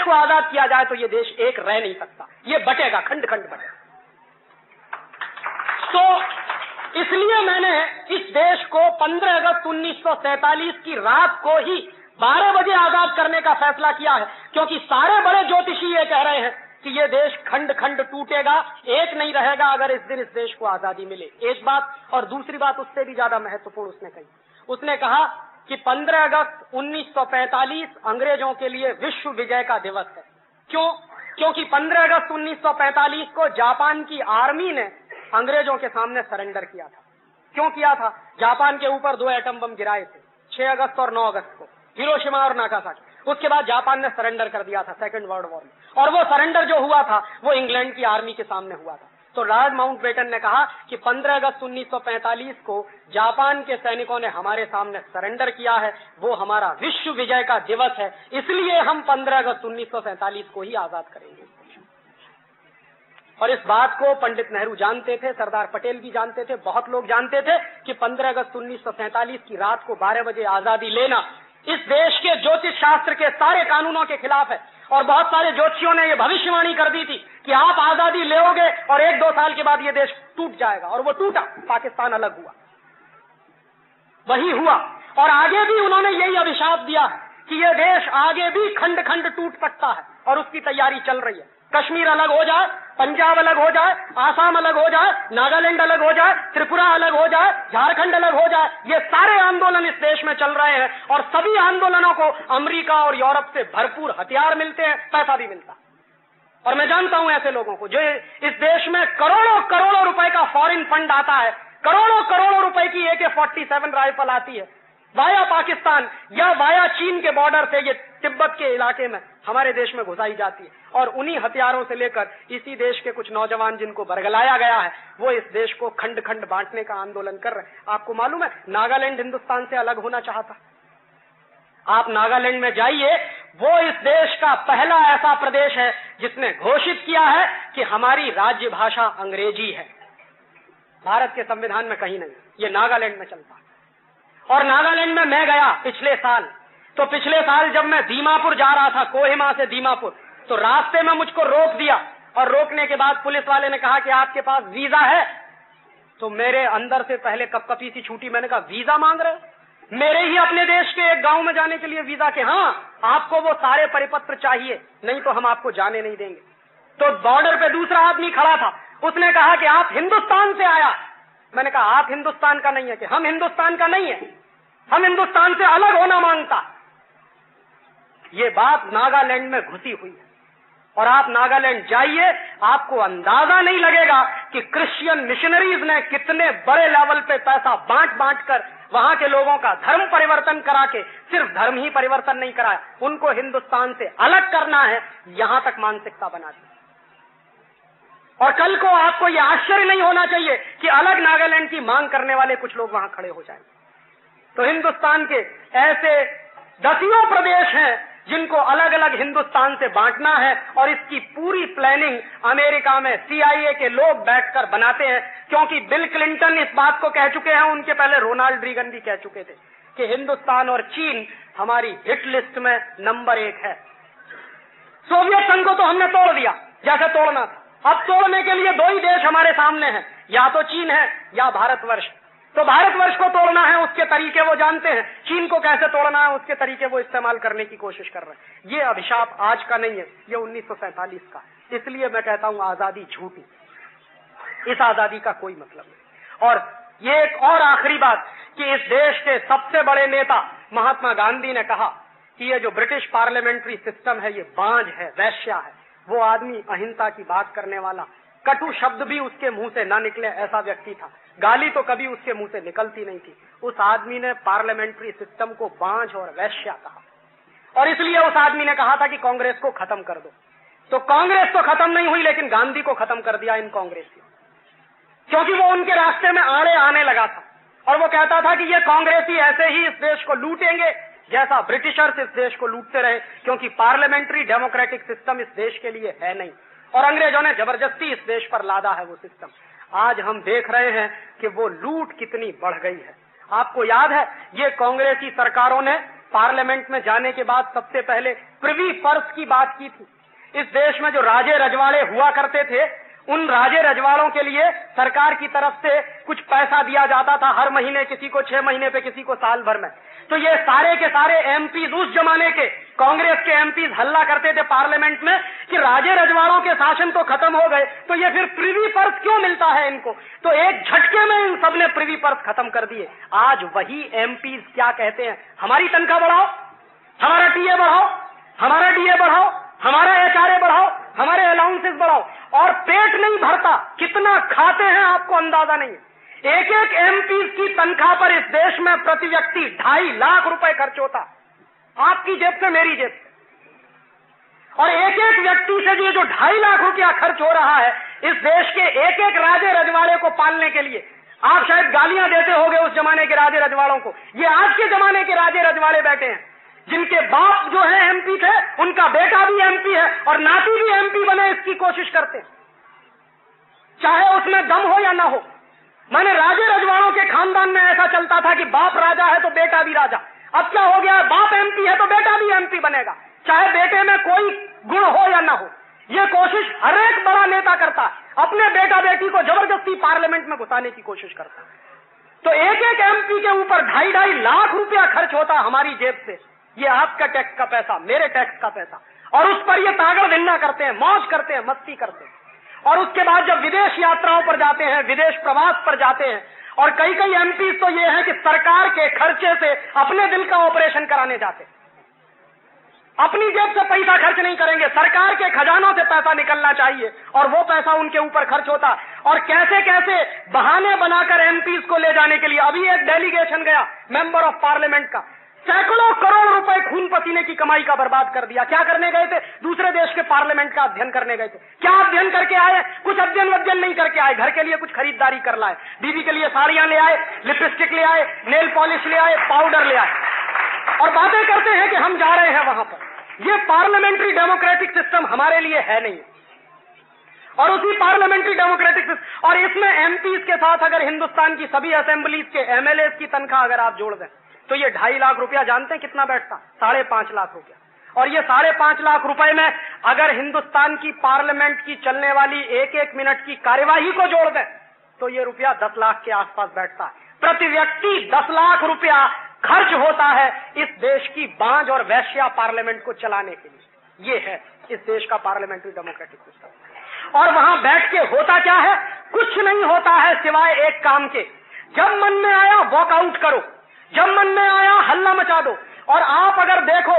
को आजाद किया जाए तो ये देश एक रह नहीं सकता, ये बटेगा, खंड खंड बटेगा। तो इसलिए मैंने इस देश को 15 अगस्त 1947 की रात को ही 12 बजे आजाद करने का फैसला किया है, क्योंकि सारे बड़े ज्योतिषी ये कह रहे हैं कि ये देश खंड खंड टूटेगा, एक नहीं रहेगा अगर इस दिन इस देश को आजादी मिले। एक बात, और दूसरी बात उससे भी ज्यादा महत्वपूर्ण उसने कही, उसने कहा कि 15 अगस्त 1945 अंग्रेजों के लिए विश्व विजय का दिवस है। क्यों? क्योंकि 15 अगस्त 1945 को जापान की आर्मी ने अंग्रेजों के सामने सरेंडर किया था। क्यों किया था? जापान के ऊपर 2 एटम बम गिराए थे 6 अगस्त और 9 अगस्त को, हिरोशिमा और नागासाकी। उसके बाद जापान ने सरेंडर कर दिया था सेकेंड वर्ल्ड वॉर में, और वो सरेंडर जो हुआ था वो इंग्लैंड की आर्मी के सामने हुआ था। तो लॉर्ड माउंटबेटन ने कहा कि 15 अगस्त 1945 को जापान के सैनिकों ने हमारे सामने सरेंडर किया है, वो हमारा विश्व विजय का दिवस है, इसलिए हम 15 अगस्त 1947 को ही आजाद करेंगे। और इस बात को पंडित नेहरू जानते थे, सरदार पटेल भी जानते थे, बहुत लोग जानते थे कि 15 अगस्त 1947 की रात को 12 बजे आजादी लेना इस देश के ज्योतिष शास्त्र के सारे कानूनों के खिलाफ है। और बहुत सारे ज्योतिषियों ने यह भविष्यवाणी कर दी थी कि आप आजादी लोगे और 1-2 साल के बाद यह देश टूट जाएगा, और वो टूटा, पाकिस्तान अलग हुआ, वही हुआ। और आगे भी उन्होंने यही अभिशाप दिया कि यह देश आगे भी खंड खंड टूट सकता है, और उसकी तैयारी चल रही है। कश्मीर अलग हो जाए, पंजाब अलग हो जाए, आसाम अलग हो जाए, नागालैंड अलग हो जाए, त्रिपुरा अलग हो जाए, झारखंड अलग हो जाए, ये सारे आंदोलन इस देश में चल रहे हैं। और सभी आंदोलनों को अमेरिका और यूरोप से भरपूर हथियार मिलते हैं, पैसा भी मिलता है। और मैं जानता हूं ऐसे लोगों को जो इस देश में करोड़ों करोड़ों रुपए का फॉरेन फंड आता है, करोड़ों करोड़ों रुपए की AK-47 राइफल आती है वाया पाकिस्तान या वाया चीन के बॉर्डर से, ये तिब्बत के इलाके में हमारे देश में घुसाई जाती है। और उन्हीं हथियारों से लेकर इसी देश के कुछ नौजवान जिनको बरगलाया गया है, वो इस देश को खंड खंड बांटने का आंदोलन कर रहे हैं। आपको मालूम है नागालैंड हिंदुस्तान से अलग होना चाहता। आप नागालैंड में जाइए, वो इस देश का पहला ऐसा प्रदेश है जिसने घोषित किया है कि हमारी राज्य भाषा अंग्रेजी है। भारत के संविधान में कहीं नहीं, ये नागालैंड में चलता है। और नागालैंड में मैं गया पिछले साल, तो पिछले साल जब मैं दीमापुर जा रहा था, कोहिमा से दीमापुर, तो रास्ते में मुझको रोक दिया, और रोकने के बाद पुलिस वाले ने कहा कि आपके पास वीजा है। तो मेरे अंदर से पहले कपकपी सी छूटी, मैंने कहा वीजा मांग रहे? मेरे ही अपने देश के एक गांव में जाने के लिए वीजा के? हाँ, आपको वो सारे परिपत्र चाहिए, नहीं तो हम आपको जाने नहीं देंगे। तो बॉर्डर पे दूसरा आदमी खड़ा था, उसने कहा कि आप हिंदुस्तान से आया। मैंने कहा आप हिंदुस्तान का नहीं है कि हम हिंदुस्तान का नहीं है, हम हिंदुस्तान से अलग होना मांगता। ये बात नागालैंड में घुसी हुई है। और आप नागालैंड जाइए, आपको अंदाजा नहीं लगेगा कि क्रिश्चियन मिशनरीज ने कितने बड़े लेवल पे पैसा बांट बांट कर वहां के लोगों का धर्म परिवर्तन करा के, सिर्फ धर्म ही परिवर्तन नहीं कराया, उनको हिंदुस्तान से अलग करना है, यहां तक मानसिकता बना दी। और कल को आपको यह आश्चर्य नहीं होना चाहिए कि अलग नागालैंड की मांग करने वाले कुछ लोग वहां खड़े हो जाएंगे। तो हिंदुस्तान के ऐसे दसियों प्रदेश हैं जिनको अलग अलग हिंदुस्तान से बांटना है, और इसकी पूरी प्लानिंग अमेरिका में CIA के लोग बैठकर बनाते हैं। क्योंकि बिल क्लिंटन इस बात को कह चुके हैं, उनके पहले रोनाल्ड रीगन भी कह चुके थे कि हिंदुस्तान और चीन हमारी हिट लिस्ट में नंबर 1 है। सोवियत संघ को तो हमने तोड़ दिया जैसे तोड़ना था, अब तोड़ने के लिए 2 ही देश हमारे सामने हैं, या तो चीन है या भारतवर्ष। तो भारतवर्ष को तोड़ना है, उसके तरीके वो जानते हैं, चीन को कैसे तोड़ना है उसके तरीके वो इस्तेमाल करने की कोशिश कर रहे हैं। ये अभिशाप आज का नहीं है, ये 1947 का। इसलिए मैं कहता हूं आजादी झूठी, इस आजादी का कोई मतलब नहीं। और ये एक और आखिरी बात कि इस देश के सबसे बड़े नेता महात्मा गांधी ने कहा कि ये जो ब्रिटिश पार्लियामेंट्री सिस्टम है ये बांझ है, वैश्या है। वो आदमी अहिंसा की बात करने वाला, कटु शब्द भी उसके मुंह से ना निकले ऐसा व्यक्ति था, गाली तो कभी उसके मुंह से निकलती नहीं थी। उस आदमी ने पार्लियामेंट्री सिस्टम को बांझ और वैश्या कहा, और इसलिए उस आदमी ने कहा था कि कांग्रेस को खत्म कर दो। तो कांग्रेस तो खत्म नहीं हुई, लेकिन गांधी को खत्म कर दिया इन कांग्रेसियों, क्योंकि वो उनके रास्ते में आड़े आने लगा था। और वो कहता था कि ये कांग्रेसी ऐसे ही इस देश को लूटेंगे जैसा ब्रिटिशर्स इस देश को लूटते रहे, क्योंकि पार्लियामेंट्री डेमोक्रेटिक सिस्टम इस देश के लिए है नहीं, और अंग्रेजों ने जबरदस्ती इस देश पर लादा है वो सिस्टम। आज हम देख रहे हैं कि वो लूट कितनी बढ़ गई है। आपको याद है ये कांग्रेसी सरकारों ने पार्लियामेंट में जाने के बाद सबसे पहले प्रिवी पर्स की बात की थी। इस देश में जो राजे रजवाड़े हुआ करते थे, उन राजे रजवाड़ों के लिए सरकार की तरफ से कुछ पैसा दिया जाता था हर महीने, किसी को 6 महीने पे, किसी को साल भर में। तो ये सारे के सारे एमपीज, उस जमाने के कांग्रेस के एमपीज हल्ला करते थे पार्लियामेंट में कि राजे रजवाड़ों के शासन तो खत्म हो गए, तो ये फिर प्रिवी पर्स क्यों मिलता है इनको। तो एक झटके में इन सबने प्रिवी पर्स खत्म कर दिए। आज वही एमपीज क्या कहते हैं, हमारी तनख्वाह बढ़ाओ, हमारा टीए बढ़ाओ, हमारा डीए बढ़ाओ, हमारा एचआरए बढ़ाओ, हमारे अलाउंसेस बढ़ाओ, और पेट नहीं भरता। कितना खाते हैं आपको अंदाजा नहीं है। एक एक एमपी की तनख्वाह पर इस देश में प्रति व्यक्ति 2.5 लाख रुपए खर्च होता, आपकी जेब से, मेरी जेब से। और एक एक व्यक्ति से ये जो 2.5 लाख रुपया खर्च हो रहा है इस देश के एक एक राजे रजवाड़े को पालने के लिए। आप शायद गालियां देते होंगे उस जमाने के राजे रजवाड़ों को, ये आज के जमाने के राजे रजवाड़े बैठे हैं जिनके बाप जो है एमपी थे, उनका बेटा भी एमपी है और नाती भी एमपी बने, इसकी कोशिश करते हैं, चाहे उसमें दम हो या ना हो। माने राजे रजवाड़ों के खानदान में ऐसा चलता था कि बाप राजा है तो बेटा भी राजा। अब क्या हो गया, बाप एमपी है तो बेटा भी एमपी बनेगा, चाहे बेटे में कोई गुण हो या ना हो। ये कोशिश हर एक बड़ा नेता करता है, अपने बेटा बेटी को जबरदस्ती पार्लियामेंट में घुसाने की कोशिश करता है। तो एक एक एमपी के ऊपर 2.5 लाख रुपया खर्च होता हमारी जेब से। ये आपका टैक्स का पैसा, मेरे टैक्स का पैसा, और उस पर ये तागड़ धिन्ना करते हैं, मौज करते हैं, मस्ती करते हैं। और उसके बाद जब विदेश यात्राओं पर जाते हैं, विदेश प्रवास पर जाते हैं, और कई कई एमपी तो ये है कि सरकार के खर्चे से अपने दिल का ऑपरेशन कराने जाते, अपनी जेब से पैसा खर्च नहीं करेंगे, सरकार के खजानों से पैसा निकलना चाहिए और वो पैसा उनके ऊपर खर्च होता। और कैसे कैसे बहाने बनाकर एमपीज को ले जाने के लिए। अभी एक डेलीगेशन गया मेंबर ऑफ पार्लियामेंट का, सैकड़ों करोड़ रुपए खून पसीने की कमाई का बर्बाद कर दिया। क्या करने गए थे, दूसरे देश के पार्लियामेंट का अध्ययन करने गए थे। क्या अध्ययन करके आए, कुछ अध्ययन वध्ययन नहीं करके आए, घर के लिए कुछ खरीदारी कर लाए, दीदी के लिए साड़ियां ले आए, लिपस्टिक ले आए, नेल पॉलिश ले आए, पाउडर ले आए, और बातें करते हैं कि हम जा रहे हैं वहां पर। ये पार्लियामेंट्री डेमोक्रेटिक सिस्टम हमारे लिए है नहीं। और उसी पार्लियामेंट्री डेमोक्रेटिक सिस्टम, और इसमें एमपीज के साथ अगर हिंदुस्तान की सभी असेंबलीज के एमएलए की तनख्वाह अगर आप जोड़ दें तो ये 2.5 लाख रुपया जानते हैं कितना बैठता, 5.5 लाख रुपया। और ये 5.5 लाख रुपए में अगर हिंदुस्तान की पार्लियामेंट की चलने वाली एक एक मिनट की कार्यवाही को जोड़ दें तो ये रुपया 10 लाख के आसपास बैठता है। प्रति व्यक्ति 10 लाख रुपया खर्च होता है इस देश की बांझ और वैश्या पार्लियामेंट को चलाने के लिए। ये है इस देश का पार्लियामेंट्री डेमोक्रेटिक सिस्टम। और वहां बैठ के होता क्या है, कुछ नहीं होता है सिवाय एक काम के, जब मन में आया वॉकआउट करो, जब मन में आया हल्ला मचा दो। और आप अगर देखो,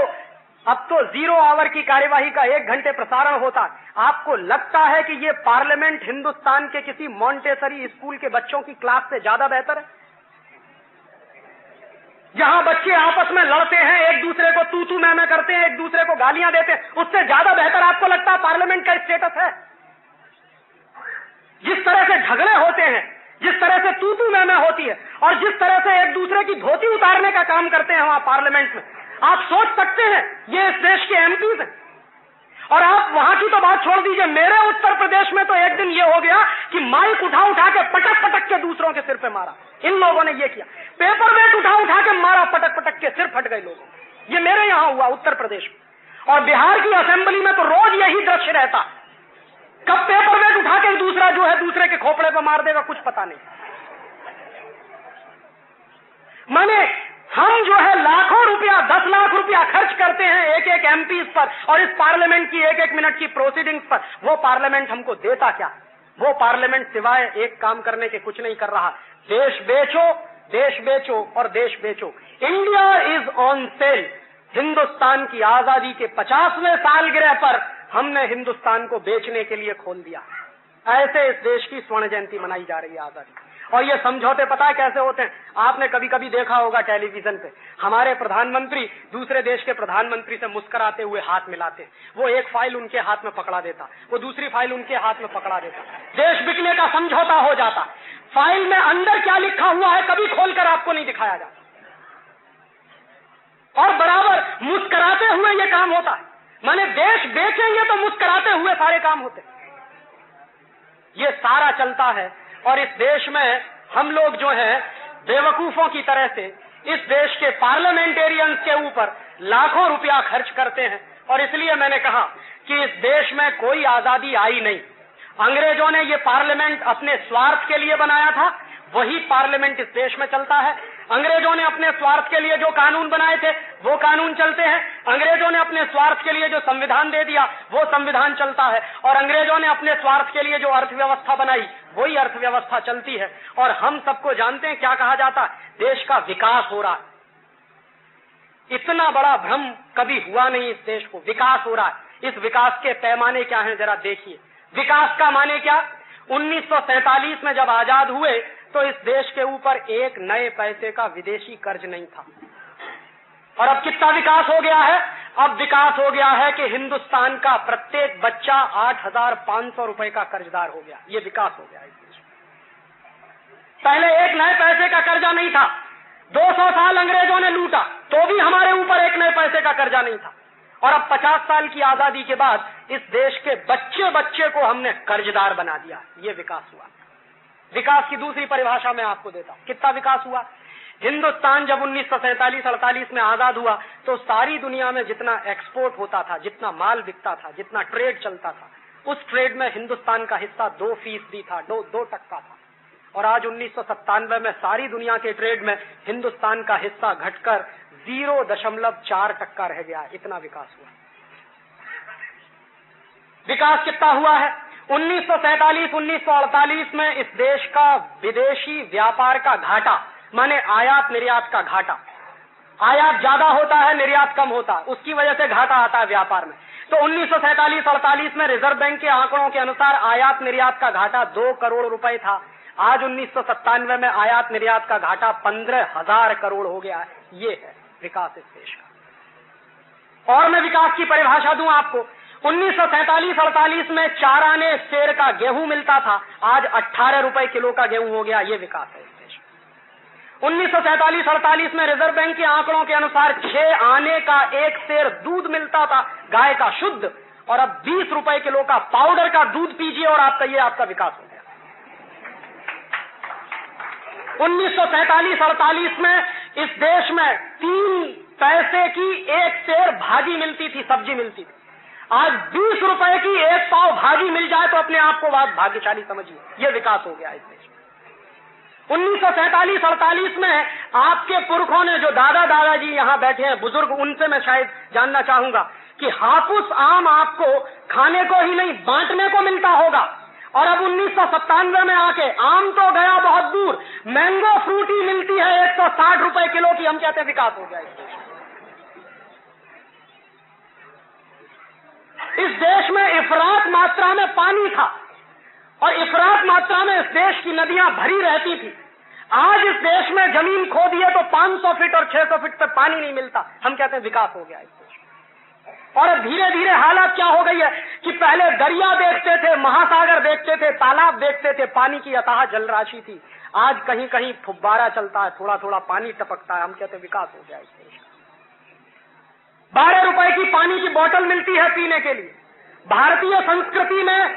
अब तो 0 आवर की कार्यवाही का 1 घंटे प्रसारण होता है। आपको लगता है कि ये पार्लियामेंट हिंदुस्तान के किसी मॉन्टेसरी स्कूल के बच्चों की क्लास से ज्यादा बेहतर है, जहां बच्चे आपस में लड़ते हैं, एक दूसरे को तू तू मैं करते हैं, एक दूसरे को गालियां देते हैं, उससे ज्यादा बेहतर आपको लगता है पार्लियामेंट का स्टेटस है? जिस तरह से झगड़े होते हैं, जिस तरह से तू तू मैं होती है, और जिस तरह से एक दूसरे की धोती उतारने का काम करते हैं वहां पार्लियामेंट में, आप सोच सकते हैं ये इस देश के एमपीज हैं। और आप वहां की तो बात छोड़ दीजिए, मेरे उत्तर प्रदेश में तो एक दिन ये हो गया कि माइक उठा उठा के पटक पटक के दूसरों के सिर पे मारा। इन लोगों ने ये किया, पेपर वेट उठा उठा के मारा, पटक पटक के सिर फट गए लोगों। ये मेरे यहां हुआ उत्तर प्रदेश में। और बिहार की असेंबली में तो रोज यही दृश्य रहता, कब पेपर वेट उठा के दूसरा जो है दूसरे के खोपड़े पर मार देगा, कुछ पता नहीं। माने हम जो है लाखों रुपया, 10 लाख रुपया खर्च करते हैं एक एक एमपीज पर और इस पार्लियामेंट की एक एक मिनट की प्रोसीडिंग्स पर। वो पार्लियामेंट हमको देता क्या? वो पार्लियामेंट सिवाय एक काम करने के कुछ नहीं कर रहा, देश बेचो, देश बेचो और देश बेचो। India is on sale. Hindustan की आजादी के 50वें सालगिरह पर हमने हिंदुस्तान को बेचने के लिए खोल दिया। ऐसे इस देश की स्वर्ण जयंती मनाई जा रही है आजादी। और ये समझौते पता है कैसे होते हैं? आपने कभी कभी देखा होगा टेलीविजन पे, हमारे प्रधानमंत्री दूसरे देश के प्रधानमंत्री से मुस्कुराते हुए हाथ मिलाते, वो एक फाइल उनके हाथ में पकड़ा देता, वो दूसरी फाइल उनके हाथ में पकड़ा देता, देश बिकने का समझौता हो जाता। फाइल में अंदर क्या लिखा हुआ है कभी खोलकर आपको नहीं दिखाया जाता, और बराबर मुस्कुराते हुए ये काम होता है। माने देश बेचेंगे तो मुस्कुराते हुए सारे काम होते। ये सारा चलता है और इस देश में हम लोग जो है बेवकूफों की तरह से इस देश के पार्लियामेंटेरियंस के ऊपर लाखों रुपया खर्च करते हैं। और इसलिए मैंने कहा कि इस देश में कोई आजादी आई नहीं। अंग्रेजों ने ये पार्लियामेंट अपने स्वार्थ के लिए बनाया था, वही पार्लियामेंट इस देश में चलता है। अंग्रेजों ने अपने स्वार्थ के लिए जो कानून बनाए थे वो कानून चलते हैं। अंग्रेजों ने अपने स्वार्थ के लिए जो संविधान दे दिया वो संविधान चलता है। और अंग्रेजों ने अपने स्वार्थ के लिए जो अर्थव्यवस्था बनाई वही अर्थव्यवस्था चलती है। और हम सबको जानते हैं क्या कहा जाता है, देश का विकास हो रहा है। इतना बड़ा भ्रम कभी हुआ नहीं इस देश को, विकास हो रहा है। इस विकास के पैमाने क्या हैं जरा देखिए। विकास का माने क्या, 1947 में जब आजाद हुए तो इस देश के ऊपर एक नए पैसे का विदेशी कर्ज नहीं था। और अब कितना विकास हो गया है, अब विकास हो गया है कि हिंदुस्तान का प्रत्येक बच्चा 8,500 रुपए का कर्जदार हो गया। ये विकास हो गया इस देश में। पहले एक नए पैसे का कर्जा नहीं था। 200 साल अंग्रेजों ने लूटा तो भी हमारे ऊपर एक नए पैसे का कर्जा नहीं था। और अब 50 साल की आजादी के बाद इस देश के बच्चे बच्चे को हमने कर्जदार बना दिया। ये विकास हुआ। विकास की दूसरी परिभाषा मैं आपको देता हूं, कितना विकास हुआ। हिंदुस्तान जब 1947-48 में आजाद हुआ तो सारी दुनिया में जितना एक्सपोर्ट होता था, जितना माल बिकता था, जितना ट्रेड चलता था, उस ट्रेड में हिंदुस्तान का हिस्सा 2% था, 2% था। और आज 1997 में सारी दुनिया के ट्रेड में हिंदुस्तान का हिस्सा घटकर 0.4% रह गया। इतना विकास हुआ। विकास कितना हुआ है, 1947-1948 में इस देश का विदेशी व्यापार का घाटा, माने आयात निर्यात का घाटा, आयात ज्यादा होता है निर्यात कम होता है, उसकी वजह से घाटा आता है व्यापार में। तो 1947-48 में रिजर्व बैंक के आंकड़ों के अनुसार आयात निर्यात का घाटा 2 करोड़ रुपए था। आज 1997 में आयात निर्यात का घाटा 15,000 करोड़ हो गया है। ये है विकास इस देश का। और मैं विकास की परिभाषा दूं आपको, 1947-48 में 4 आने सेर का गेहूं मिलता था, आज 18 रुपए किलो का गेहूं हो गया। ये विकास है इस देश में। 1947-48 में रिजर्व बैंक के आंकड़ों के अनुसार 6 आने का 1 सेर दूध मिलता था गाय का शुद्ध, और अब 20 रुपए किलो का पाउडर का दूध पीजिए और आपका ये आपका विकास हो गया। 1947-48 में इस देश में 3 पैसे की 1 सेर भाजी मिलती थी, सब्जी मिलती थी। आज 20 रुपए की 1 पाव भाजी मिल जाए तो अपने आप को बात भाग्यशाली समझिए। यह विकास हो गया इस देश में। 1947-48 में आपके पुरखों ने, जो दादा दादाजी यहां बैठे हैं बुजुर्ग, उनसे मैं शायद जानना चाहूंगा कि हापुस आम आपको खाने को ही नहीं बांटने को मिलता होगा। और अब 1997 में आके आम तो गया बहुत दूर, मैंगो फ्रूटी मिलती है 160 रुपए किलो की। हम कहते हैं विकास हो गया इस देश में। इस देश में इफरात मात्रा में पानी था और इफरात मात्रा में इस देश की नदियां भरी रहती थी। आज इस देश में जमीन खोदिए तो 500 फीट और 600 फीट पे पानी नहीं मिलता। हम कहते हैं विकास हो गया इस देश में। और धीरे धीरे हालत क्या हो गई है कि पहले दरिया देखते थे, महासागर देखते थे, तालाब देखते थे, पानी की अथाह जलराशि थी। आज कहीं कहीं फुब्बारा चलता है, थोड़ा थोड़ा पानी टपकता है। हम कहते हैं विकास हो गया इस देश का। 12 रुपए की पानी की बोतल मिलती है पीने के लिए। भारतीय संस्कृति में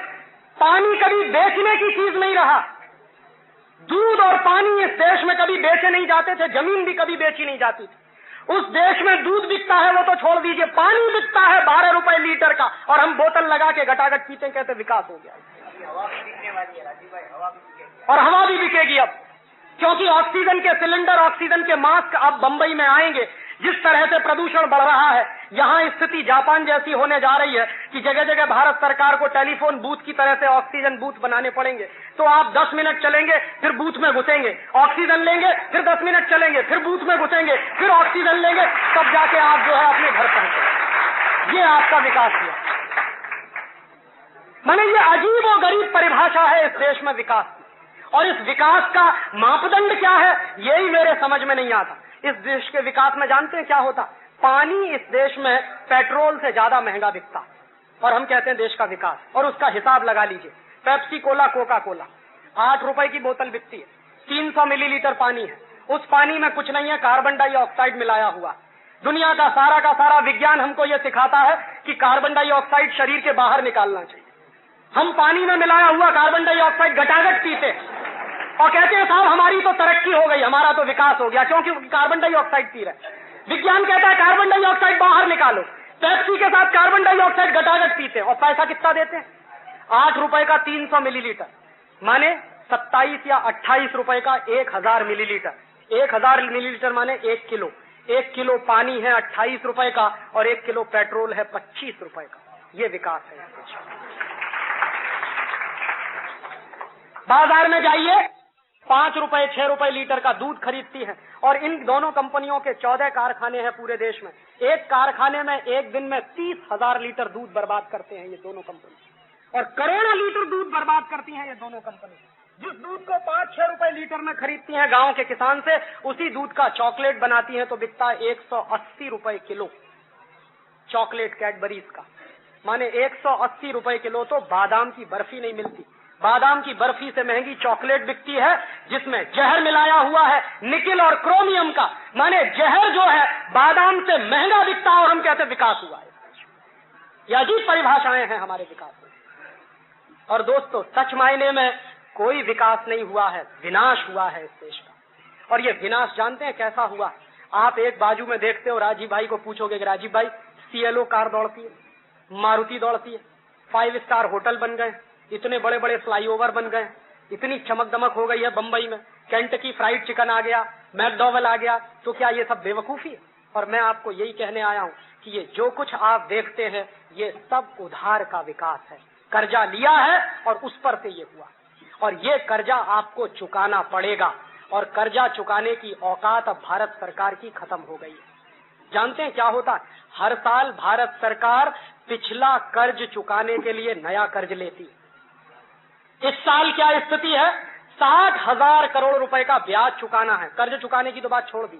पानी कभी बेचने की चीज नहीं रहा। दूध और पानी इस देश में कभी बेचे नहीं जाते थे, जमीन भी कभी बेची नहीं जाती थी। उस देश में दूध बिकता है वो तो छोड़ दीजिए, पानी बिकता है 12 रुपए लीटर का, और हम बोतल लगा के घटाघट पीते, कहते विकास हो गया। हवा भी बिकने वाली है राजीव भाई, हवा भी बिकेगी। और हवा भी बिकेगी अब, क्योंकि ऑक्सीजन के सिलेंडर, ऑक्सीजन के मास्क अब बंबई में आएंगे। जिस तरह से प्रदूषण बढ़ रहा है, यहां स्थिति जापान जैसी होने जा रही है कि जगह जगह भारत सरकार को टेलीफोन बूथ की तरह से ऑक्सीजन बूथ बनाने पड़ेंगे। तो आप 10 मिनट चलेंगे, फिर बूथ में घुसेंगे, ऑक्सीजन लेंगे, फिर 10 मिनट चलेंगे, फिर बूथ में घुसेंगे, फिर ऑक्सीजन लेंगे, तब जाके आप जो है अपने घर पहुंचे। ये आपका विकास हुआ। माने ये अजीब और गरीब परिभाषा है इस देश में विकास की। और इस विकास का मापदंड क्या है, यही मेरे समझ में नहीं आता। इस देश के विकास में जानते हैं क्या होता, पानी इस देश में पेट्रोल से ज्यादा महंगा बिकता, और हम कहते हैं देश का विकास। और उसका हिसाब लगा लीजिए, पेप्सी कोला, कोका कोला 8 रुपए की बोतल बिकती है, 300 मिलीलीटर पानी है। उस पानी में कुछ नहीं है, कार्बन डाइऑक्साइड मिलाया हुआ। दुनिया का सारा विज्ञान हमको यह सिखाता है कि कार्बन डाइऑक्साइड शरीर के बाहर निकालना चाहिए। हम पानी में मिलाया हुआ कार्बन डाइऑक्साइड घटाघट पीते हैं, और कहते हैं साहब हमारी तो तरक्की हो गई, हमारा तो विकास हो गया, क्योंकि कार्बन डाइऑक्साइड पी रहे। विज्ञान कहता है कार्बन डाइऑक्साइड बाहर निकालो, पेप्सी के साथ कार्बन डाइऑक्साइड घटाघट पीते हैं और पैसा कितना देते हैं? 8 रुपए का 300 मिलीलीटर, माने 27 या 28 रुपए का 1000 मिलीलीटर। 1000 मिलीलीटर माने 1 किलो। 1 किलो पानी है 28 रुपए का और 1 किलो पेट्रोल है 25 रुपए का। ये विकास है। बाजार में जाइए, 5 रुपए 6 रुपए लीटर का दूध खरीदती है और इन दोनों कंपनियों के 14 कारखाने हैं पूरे देश में। एक कारखाने में एक दिन में 30,000 लीटर दूध बर्बाद करते हैं ये दोनों कंपनी, और करोड़ों लीटर दूध बर्बाद करती हैं ये दोनों कंपनी। जिस दूध को 5-6 रुपए लीटर में खरीदती हैं गांव के किसान से, उसी दूध का चॉकलेट बनाती हैं तो बिकता है 180 रुपए किलो। चॉकलेट कैडबरीज का माने 180 रुपए किलो। तो बादाम की बर्फी नहीं मिलती, बादाम की बर्फी से महंगी चॉकलेट बिकती है जिसमें जहर मिलाया हुआ है निकिल और क्रोमियम का, माने जहर जो है बादाम से महंगा बिकता है और हम कहते विकास हुआ है। ये अजीब परिभाषाएं हैं हमारे विकास में। और दोस्तों सच मायने में कोई विकास नहीं हुआ है, विनाश हुआ है इस देश का। और ये विनाश जानते हैं कैसा हुआ? आप एक बाजू में देखते हो, राजीव भाई को पूछोगे कि राजीव भाई CLO कार दौड़ती है, मारुति दौड़ती है, 5 स्टार होटल बन गए, इतने बड़े बड़े फ्लाईओवर बन गए, इतनी चमक दमक हो गई है बंबई में, केंटकी फ्राइड चिकन आ गया, मैकडॉवेल आ गया, तो क्या ये सब बेवकूफी है? और मैं आपको यही कहने आया हूं कि ये जो कुछ आप देखते हैं ये सब उधार का विकास है। कर्जा लिया है और उस पर से ये हुआ, और ये कर्जा आपको चुकाना पड़ेगा। और कर्जा चुकाने की औकात अब भारत सरकार की खत्म हो गई है। जानते हैं क्या होता है? हर साल भारत सरकार पिछला कर्ज चुकाने के लिए नया कर्ज लेती है। इस साल क्या स्थिति है? 60,000 करोड़ रुपए का ब्याज चुकाना है। कर्ज चुकाने की तो बात छोड़ दी।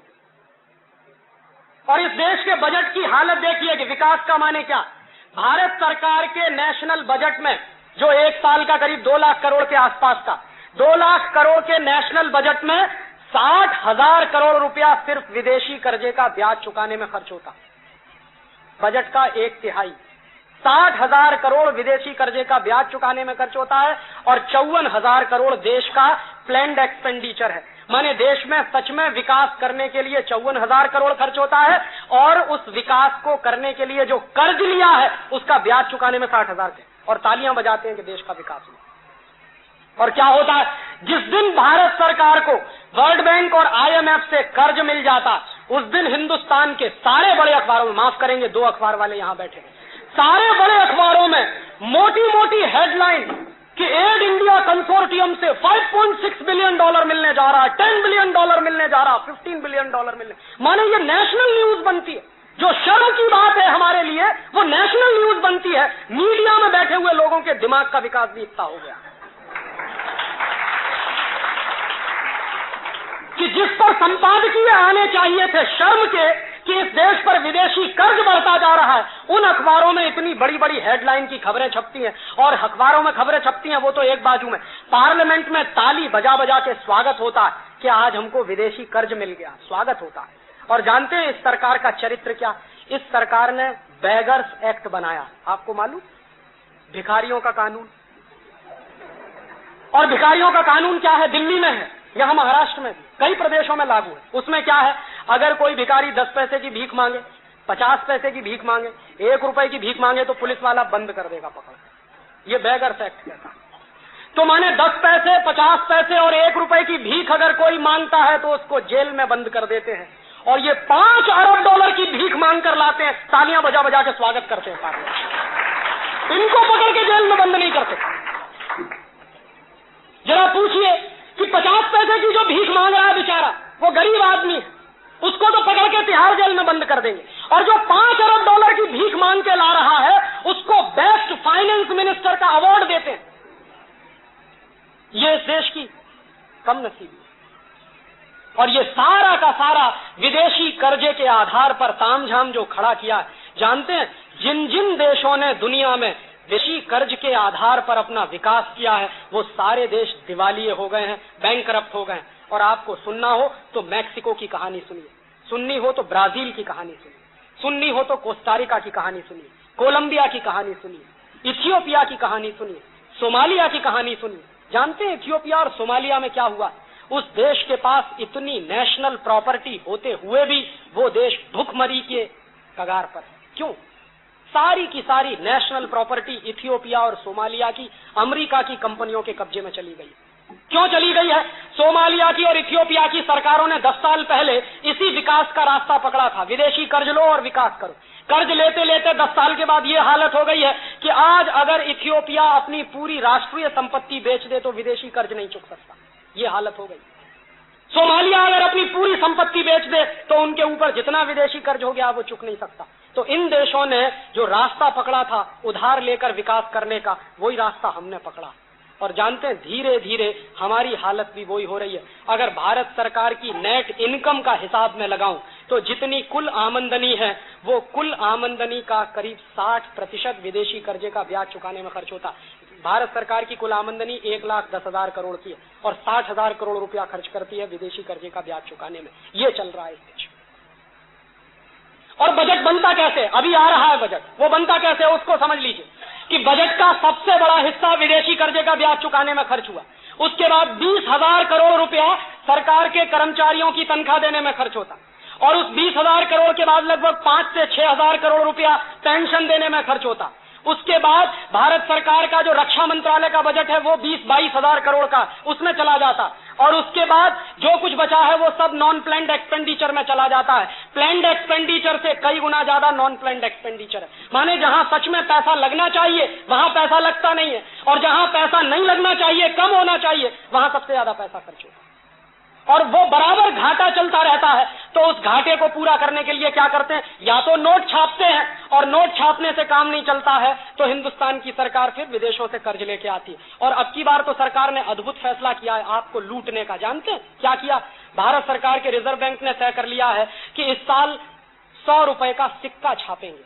और इस देश के बजट की हालत देखिए कि विकास का माने क्या। भारत सरकार के नेशनल बजट में जो एक साल का करीब 2 लाख करोड़ के आसपास का, 2 लाख करोड़ के नेशनल बजट में 60,000 करोड़ रुपया सिर्फ विदेशी कर्जे का ब्याज चुकाने में खर्च होता। बजट का 1/3 60,000 करोड़ विदेशी कर्जे का ब्याज चुकाने में खर्च होता है और 54,000 करोड़ देश का प्लैंड एक्सपेंडिचर है। माने देश में सच में विकास करने के लिए 54,000 करोड़ खर्च होता है और उस विकास को करने के लिए जो कर्ज लिया है उसका ब्याज चुकाने में 60,000 है। और तालियां बजाते हैं कि देश का विकास हुआ। और क्या होता है? जिस दिन भारत सरकार को वर्ल्ड बैंक और IMF से कर्ज मिल जाता, उस दिन हिंदुस्तान के सारे बड़े अखबारों में, माफ करेंगे 2 अखबार वाले यहां बैठे, सारे बड़े अखबारों में मोटी मोटी हेडलाइन कि एड इंडिया कंसोर्टियम से $5.6 बिलियन मिलने जा रहा है, $10 बिलियन मिलने जा रहा है, $15 बिलियन मिलने, माने ये नेशनल न्यूज बनती है। जो शर्म की बात है हमारे लिए वो नेशनल न्यूज बनती है। मीडिया में बैठे हुए लोगों के दिमाग का विकास भी इतना हो गया कि जिस पर संपादकीय आने चाहिए थे शर्म के कि इस देश पर विदेशी कर्ज बढ़ता जा रहा है, उन अखबारों में इतनी बड़ी बड़ी हेडलाइन की खबरें छपती हैं। और अखबारों में खबरें छपती हैं वो तो एक बाजू में, पार्लियामेंट में ताली बजा बजा के स्वागत होता है कि आज हमको विदेशी कर्ज मिल गया, स्वागत होता है। और जानते हैं इस सरकार का चरित्र क्या? इस सरकार ने बेगर्स एक्ट बनाया, आपको मालूम? भिखारियों का कानून। और भिखारियों का कानून क्या है? दिल्ली में है, यहां महाराष्ट्र में भी, कई प्रदेशों में लागू है। उसमें क्या है? अगर कोई भिखारी 10 पैसे की भीख मांगे, 50 पैसे की भीख मांगे, 1 रुपए की भीख मांगे तो पुलिस वाला बंद कर देगा पकड़। ये बेगर्स एक्ट कहता है। तो माने 10 पैसे, 50 पैसे और 1 रुपए की भीख अगर कोई मांगता है तो उसको जेल में बंद कर देते हैं। और ये $5 अरब की भीख मांग कर लाते हैं, तालियां बजा बजा के स्वागत करते हैं पार्लियामेंट। इनको पकड़ के जेल में बंद नहीं करते। जरा पूछिए कि 50 पैसे की जो भीख मांग रहा है बेचारा, वो गरीब आदमी है, उसको तो पकड़ के तिहाड़ जेल में बंद कर देंगे। और जो $5 अरब की भीख मांग के ला रहा है उसको बेस्ट फाइनेंस मिनिस्टर का अवार्ड देते हैं। ये इस देश की कम नसीबी। और ये सारा का सारा विदेशी कर्जे के आधार पर तामझाम जो खड़ा किया, जानते हैं जिन जिन देशों ने दुनिया में विदेशी कर्ज के आधार पर अपना विकास किया है वो सारे देश दिवालिये हो गए हैं, बैंकरप्ट हो गए हैं। और आपको सुनना हो तो मैक्सिको की कहानी सुनिए, सुननी हो तो ब्राजील की कहानी सुनिए, सुननी हो तो कोस्टारिका की कहानी सुनिए, कोलंबिया की कहानी सुनिए, इथियोपिया की कहानी सुनिए, सोमालिया की कहानी सुनिए, जानते हैं इथियोपिया और सोमालिया में क्या हुआ? उस देश के पास इतनी नेशनल प्रॉपर्टी होते हुए भी वो देश भूखमरी के कगार पर है। क्यों? सारी की सारी नेशनल प्रॉपर्टी इथियोपिया और सोमालिया की अमेरिका की कंपनियों के कब्जे में चली गई। क्यों चली गई है? सोमालिया की और इथियोपिया की सरकारों ने 10 साल पहले इसी विकास का रास्ता पकड़ा था, विदेशी कर्ज लो और विकास करो। कर्ज लेते लेते 10 साल के बाद ये हालत हो गई है कि आज अगर इथियोपिया अपनी पूरी राष्ट्रीय संपत्ति बेच दे तो विदेशी कर्ज नहीं चुक सकता। ये हालत हो गई। सोमालिया अगर अपनी पूरी संपत्ति बेच दे तो उनके ऊपर जितना विदेशी कर्ज हो गया वो चुक नहीं सकता। तो इन देशों ने जो रास्ता पकड़ा था उधार लेकर विकास करने का, वही रास्ता हमने पकड़ा। और जानते हैं धीरे धीरे हमारी हालत भी वही हो रही है। अगर भारत सरकार की नेट इनकम का हिसाब में लगाऊं तो जितनी कुल आमदनी है वो कुल आमदनी का करीब 60% विदेशी कर्जे का ब्याज चुकाने में खर्च होता। भारत सरकार की कुल आमदनी 1,10,000 करोड़ की है और 60,000 करोड़ रुपया खर्च करती है विदेशी कर्जे का ब्याज चुकाने में। ये चल रहा है इस देश में। और बजट बनता कैसे? अभी आ रहा है बजट, वो बनता कैसे उसको समझ लीजिए कि बजट का सबसे बड़ा हिस्सा विदेशी कर्जे का ब्याज चुकाने में खर्च हुआ। उसके बाद 20,000 करोड़ रुपया सरकार के कर्मचारियों की तनख्वाह देने में खर्च होता और उस 20,000 करोड़ के बाद लगभग 5 से 6,000 करोड़ रुपया पेंशन देने में खर्च होता। उसके बाद भारत सरकार का जो रक्षा मंत्रालय का बजट है वो 20-22,000 करोड़ का उसमें चला जाता और उसके बाद जो कुछ बचा है वो सब नॉन प्लान्ड एक्सपेंडिचर में चला जाता है। प्लान्ड एक्सपेंडिचर से कई गुना ज्यादा नॉन प्लान्ड एक्सपेंडिचर है, माने जहां सच में पैसा लगना चाहिए वहां पैसा लगता नहीं है और जहां पैसा नहीं लगना चाहिए, कम होना चाहिए, वहां सबसे ज्यादा पैसा खर्च होता है और वो बराबर घाटा चलता रहता है। तो उस घाटे को पूरा करने के लिए क्या करते हैं? या तो नोट छापते हैं और नोट छापने से काम नहीं चलता है तो हिंदुस्तान की सरकार फिर विदेशों से कर्ज लेके आती है। और अब की बार तो सरकार ने अद्भुत फैसला किया है आपको लूटने का। जानते हैं क्या किया? भारत सरकार के रिजर्व बैंक ने तय कर लिया है कि इस साल 100 रुपए का सिक्का छापेंगे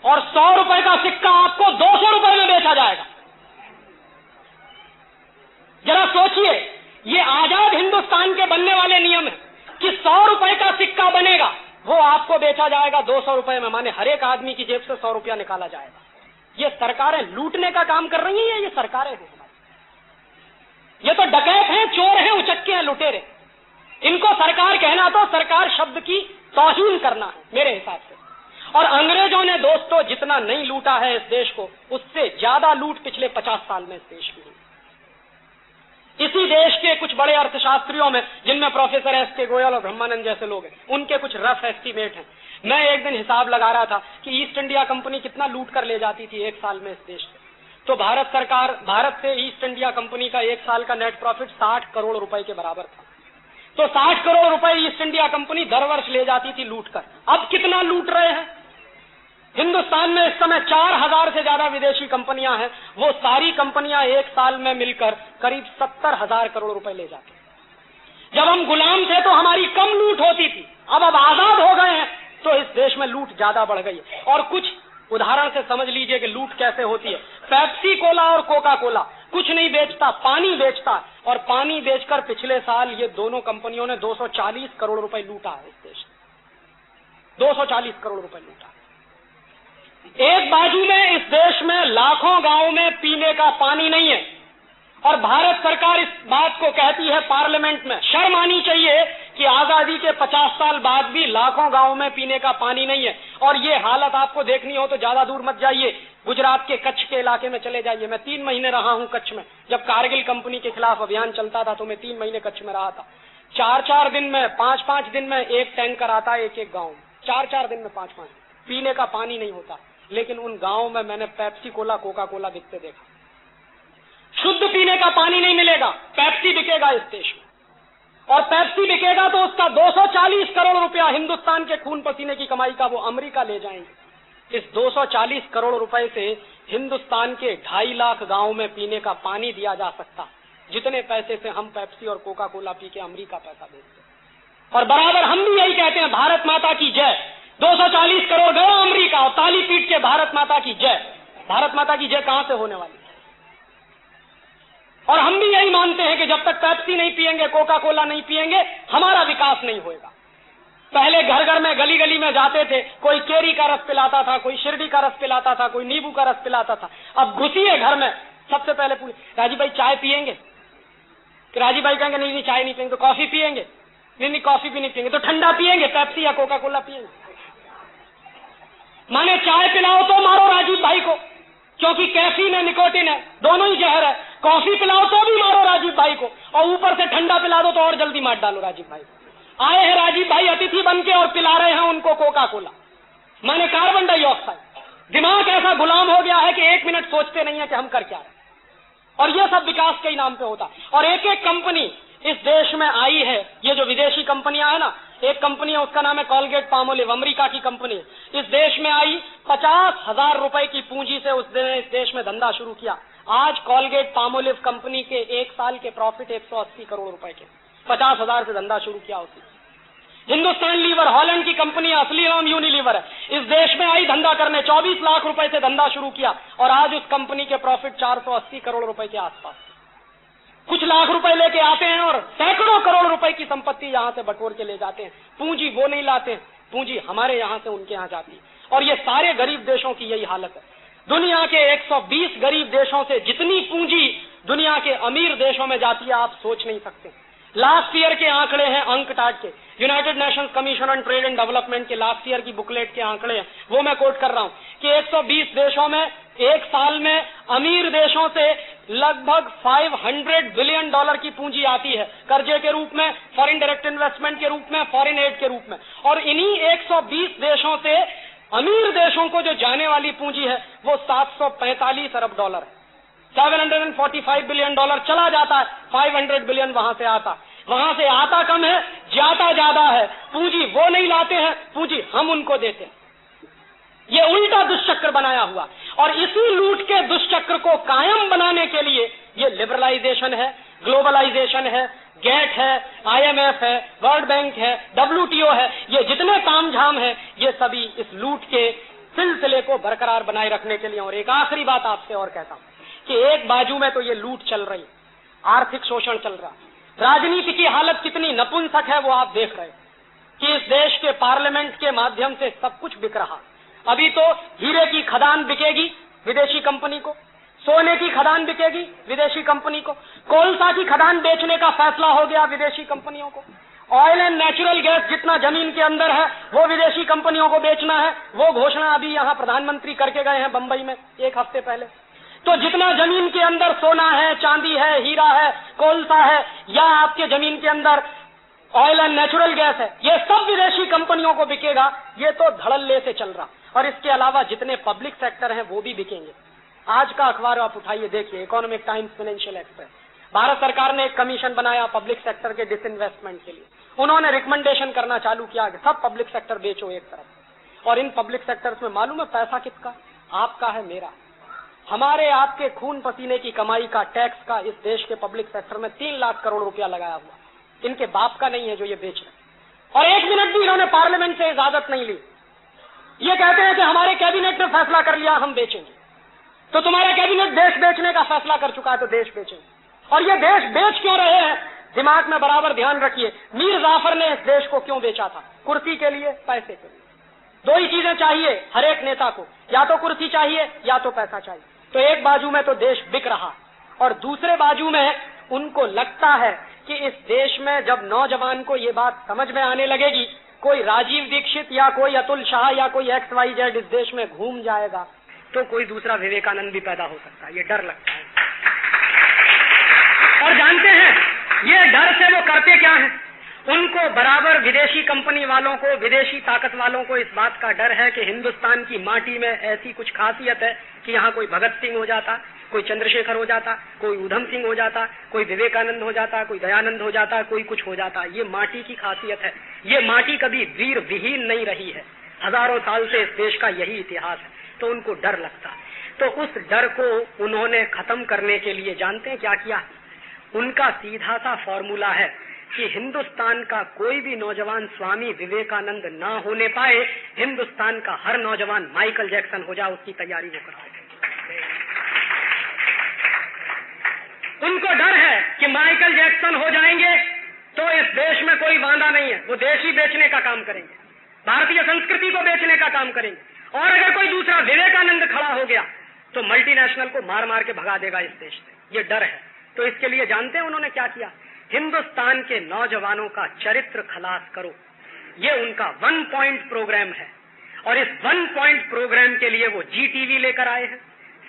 और 100 रुपए का सिक्का आपको 200 रुपए में बेचा जाएगा। जरा सोचिए, ये आजाद हिंदुस्तान के बनने वाले नियम है कि 100 रुपए का सिक्का बनेगा, वो आपको बेचा जाएगा 200 रुपए में, माने हर एक आदमी की जेब से 100 रुपया निकाला जाएगा। ये सरकारें लूटने का काम कर रही हैं, ये सरकारें हैं हमारी। ये तो डकैत हैं, चोर हैं, उचक्के हैं, लुटेरे। इनको सरकार कहना तो सरकार शब्द की तौहीन करना है मेरे हिसाब से। और अंग्रेजों ने दोस्तों जितना नहीं लूटा है इस देश को, उससे ज्यादा लूट पिछले 50 साल में इस देश की हुई। इसी देश के कुछ बड़े अर्थशास्त्रियों में, जिनमें प्रोफेसर एस.के. गोयल और ब्रह्मानंद जैसे लोग हैं, उनके कुछ रफ एस्टीमेट हैं। मैं एक दिन हिसाब लगा रहा था कि ईस्ट इंडिया कंपनी कितना लूट कर ले जाती थी एक साल में इस देश से। तो भारत से ईस्ट इंडिया कंपनी का एक साल का नेट प्रॉफिट 60 करोड़ रुपए के बराबर था। तो 60 करोड़ रुपए ईस्ट इंडिया कंपनी दर वर्ष ले जाती थी लूट कर। अब कितना लूट रहे हैं? हिंदुस्तान में इस समय 4,000 से ज्यादा विदेशी कंपनियां हैं। वो सारी कंपनियां एक साल में मिलकर करीब 70,000 करोड़ रुपए ले जाती हैं। जब हम गुलाम थे तो हमारी कम लूट होती थी, अब आजाद हो गए हैं तो इस देश में लूट ज्यादा बढ़ गई है। और कुछ उदाहरण से समझ लीजिए कि लूट कैसे होती है। पेप्सी कोला और कोका कोला कुछ नहीं बेचता, पानी बेचता है, और पानी बेचकर पिछले साल ये दोनों कंपनियों ने 240 करोड़ रुपए लूटा है इस देश में। 240 करोड़ रुपए लूटा। एक बाजू में इस देश में लाखों गांवों में पीने का पानी नहीं है और भारत सरकार इस बात को कहती है पार्लियामेंट में। शर्म आनी चाहिए कि आजादी के 50 साल बाद भी लाखों गांवों में पीने का पानी नहीं है। और ये हालत आपको देखनी हो तो ज्यादा दूर मत जाइए, गुजरात के कच्छ के इलाके में चले जाइए। मैं 3 महीने रहा हूं कच्छ में। जब कारगिल कंपनी के खिलाफ अभियान चलता था तो मैं 3 महीने कच्छ में रहा था। 4-4 दिन में, 5-5 दिन में एक टैंकर आता है एक गाँव में। 4-4 दिन में 5-5 पीने का पानी नहीं होता। लेकिन उन गांवों में मैंने पेप्सी कोला, कोका कोला बिकते देखा। शुद्ध पीने का पानी नहीं मिलेगा, पेप्सी बिकेगा इस देश में। और पेप्सी बिकेगा तो उसका 240 करोड़ रुपया हिंदुस्तान के खून पसीने की कमाई का वो अमेरिका ले जाएंगे। इस 240 करोड़ रुपए से हिंदुस्तान के 2.5 लाख गांवों में पीने का पानी दिया जा सकता, जितने पैसे से हम पेप्सी और कोका कोला पी के अमेरिका पैसा भेजते। और बराबर हम भी यही कहते हैं, भारत माता की जय। 240 करोड़ गया अमेरिका और ताली पीट के भारत माता की जय। भारत माता की जय कहां से होने वाली? और हम भी यही मानते हैं कि जब तक पेप्सी नहीं पिएंगे, कोका कोला नहीं पिएंगे, हमारा विकास नहीं होगा। पहले घर घर में, गली गली में जाते थे, कोई केरी का रस पिलाता था, कोई शिरडी का रस पिलाता था, कोई नींबू का रस पिलाता था। अब घुसिए घर में, सबसे पहले पूछे, राजीव भाई चाय पियेंगे? कि राजीव भाई कहेंगे नहीं चाय नहीं पियेंगे। तो कॉफी पियेंगे? नहीं कॉफी भी नहीं पियेंगे। तो ठंडा पियेंगे? पेप्सी या कोका कोला पियेंगे? माने चाय पिलाओ तो मारो राजीव भाई को, क्योंकि कैफीन है, निकोटिन है, दोनों ही जहर है। कॉफी पिलाओ तो भी मारो राजीव भाई को, और ऊपर से ठंडा पिला दो तो और जल्दी मार डालो राजीव भाई। आए हैं राजीव भाई अतिथि बन के और पिला रहे हैं उनको कोका कोला, माने कार्बन डाइऑक्साइड। दिमाग ऐसा गुलाम हो गया है कि 1 मिनट सोचते नहीं है कि हम कर क्या रहे। और ये सब विकास के ही नाम पे होता है। और एक एक कंपनी इस देश में आई है, ये जो विदेशी कंपनियां है ना, एक कंपनी है उसका नाम है कॉलगेट पामोलिव, अमेरिका की कंपनी, इस देश में आई 50,000 रुपए की पूंजी से उसने इस देश में धंधा शुरू किया। आज कॉलगेट पामोलिव कंपनी के 1 साल के प्रॉफिट 180 करोड़ रुपए के, 50,000 से धंधा शुरू किया उसने। हिंदुस्तान लीवर, हॉलैंड की कंपनी, असली नाम यूनिलीवर है, इस देश में आई धंधा करने, 24 लाख रुपए से धंधा शुरू किया और आज उस कंपनी के प्रॉफिट 480 करोड़ रुपए के आसपास। कुछ लाख रुपए लेके आते हैं और सैकड़ों करोड़ रुपए की संपत्ति यहां से बटोर के ले जाते हैं। पूंजी वो नहीं लाते, पूंजी हमारे यहां से उनके यहां जाती है। और ये सारे गरीब देशों की यही हालत है। दुनिया के 120 गरीब देशों से जितनी पूंजी दुनिया के अमीर देशों में जाती है आप सोच नहीं सकते। लास्ट ईयर के आंकड़े हैं अंकटाड के, United Nations commission on trade and development के लास्ट ईयर की बुकलेट के आंकड़े हैं, वो मैं कोट कर रहा हूं कि 120 देशों में एक साल में अमीर देशों से लगभग $500 बिलियन की पूंजी आती है, कर्जे के रूप में, फॉरेन डायरेक्ट इन्वेस्टमेंट के रूप में, फॉरेन एड के रूप में। और इन्हीं 120 देशों से अमीर देशों को जो जाने वाली पूंजी है वो $745 अरब है, $745 बिलियन चला जाता है, 500 बिलियन वहां से आता कम है, जाता ज्यादा है। पूंजी वो नहीं लाते हैं, पूंजी हम उनको देते हैं। ये उल्टा दुष्चक्र बनाया हुआ, और इसी लूट के दुष्चक्र को कायम बनाने के लिए ये लिबरलाइजेशन है, ग्लोबलाइजेशन है, गेट है, IMF है, वर्ल्ड बैंक है, WTO है, ये जितने तामझाम है ये सभी इस लूट के सिलसिले को बरकरार बनाए रखने के लिए। और एक आखिरी बात आपसे और कहता हूं कि एक बाजू में तो ये लूट चल रही, आर्थिक शोषण चल रहा, राजनीति की हालत कितनी नपुंसक है वो आप देख रहे कि इस देश के पार्लियामेंट के माध्यम से सब कुछ बिक रहा। अभी तो हीरे की खदान बिकेगी विदेशी कंपनी को, सोने की खदान बिकेगी विदेशी कंपनी को, कोलसा की खदान बेचने का फैसला हो गया विदेशी कंपनियों को, ऑयल एंड नेचुरल गैस जितना जमीन के अंदर है वो विदेशी कंपनियों को बेचना है। वो घोषणा अभी यहाँ प्रधानमंत्री करके गए हैं बंबई में 1 हफ्ते पहले। तो जितना जमीन के अंदर सोना है, चांदी है, हीरा है, कोलसा है, या आपके जमीन के अंदर ऑयल एंड नेचुरल गैस है, ये सब विदेशी कंपनियों को बिकेगा। ये तो धड़ल्ले से चल रहा। और इसके अलावा जितने पब्लिक सेक्टर हैं वो भी बिकेंगे। आज का अखबार आप उठाइए देखिए, economic times, financial express, Bharat सरकार ने एक कमीशन बनाया पब्लिक सेक्टर के डिसइन्वेस्टमेंट के लिए। उन्होंने रिकमेंडेशन करना चालू किया कि सब पब्लिक सेक्टर बेचो एक तरफ। और इन पब्लिक सेक्टर्स में मालूम है पैसा किसका? आपका है, मेरा। हमारे आपके खून पसीने की कमाई का, टैक्स का इस देश के पब्लिक सेक्टर में 3 लाख करोड़ रुपया लगाया हुआ। इनके बाप का नहीं है जो ये बेच रहे। और 1 मिनट भी इन्होंने पार्लियामेंट से इजाजत नहीं ली। ये कहते हैं कि हमारे कैबिनेट ने फैसला कर लिया हम बेचेंगे। तो तुम्हारा कैबिनेट देश बेचने का फैसला कर चुका है तो देश बेचेंगे। और ये देश बेच क्यों रहे हैं, दिमाग में बराबर ध्यान रखिए। मीर जाफर ने इस देश को क्यों बेचा था? कुर्सी के लिए, पैसे के लिए। 2 ही चीजें चाहिए हर एक नेता को, या तो कुर्सी चाहिए या तो पैसा चाहिए। तो एक बाजू में तो देश बिक रहा और दूसरे बाजू में उनको लगता है कि इस देश में जब नौजवान को ये बात समझ में आने लगेगी, कोई राजीव दीक्षित या कोई अतुल शाह या कोई XYZ इस देश में घूम जाएगा तो कोई दूसरा विवेकानंद भी पैदा हो सकता है। ये डर लगता है। और जानते हैं ये डर से वो करते क्या है? उनको बराबर विदेशी कंपनी वालों को, विदेशी ताकत वालों को इस बात का डर है कि हिंदुस्तान की माटी में ऐसी कुछ खासियत है कि यहाँ कोई भगत सिंह हो जाता, कोई चंद्रशेखर हो जाता, कोई उधम सिंह हो जाता, कोई विवेकानंद हो जाता, कोई दयानंद हो जाता, कोई कुछ हो जाता। ये माटी की खासियत है। ये माटी कभी वीर विहीन नहीं रही है। हजारों साल से इस देश का यही इतिहास है। तो उनको डर लगता। तो उस डर को उन्होंने खत्म करने के लिए जानते हैं क्या किया? उनका सीधा सा फॉर्मूला है कि हिंदुस्तान का कोई भी नौजवान स्वामी विवेकानंद ना होने पाए, हिंदुस्तान का हर नौजवान माइकल जैक्सन हो जाए, उसकी तैयारी वो कराए। उनको डर है कि माइकल जैक्सन हो जाएंगे तो इस देश में कोई वांदा नहीं है, वो देश ही बेचने का काम करेंगे, भारतीय संस्कृति को बेचने का काम करेंगे। और अगर कोई दूसरा विवेकानंद खड़ा हो गया तो मल्टीनेशनल को मार मार के भगा देगा इस देश से, ये डर है। तो इसके लिए जानते हैं उन्होंने क्या किया? हिंदुस्तान के नौजवानों का चरित्र खलास करो, ये उनका 1 पॉइंट प्रोग्राम है। और इस 1 पॉइंट प्रोग्राम के लिए वो GTV लेकर आए हैं,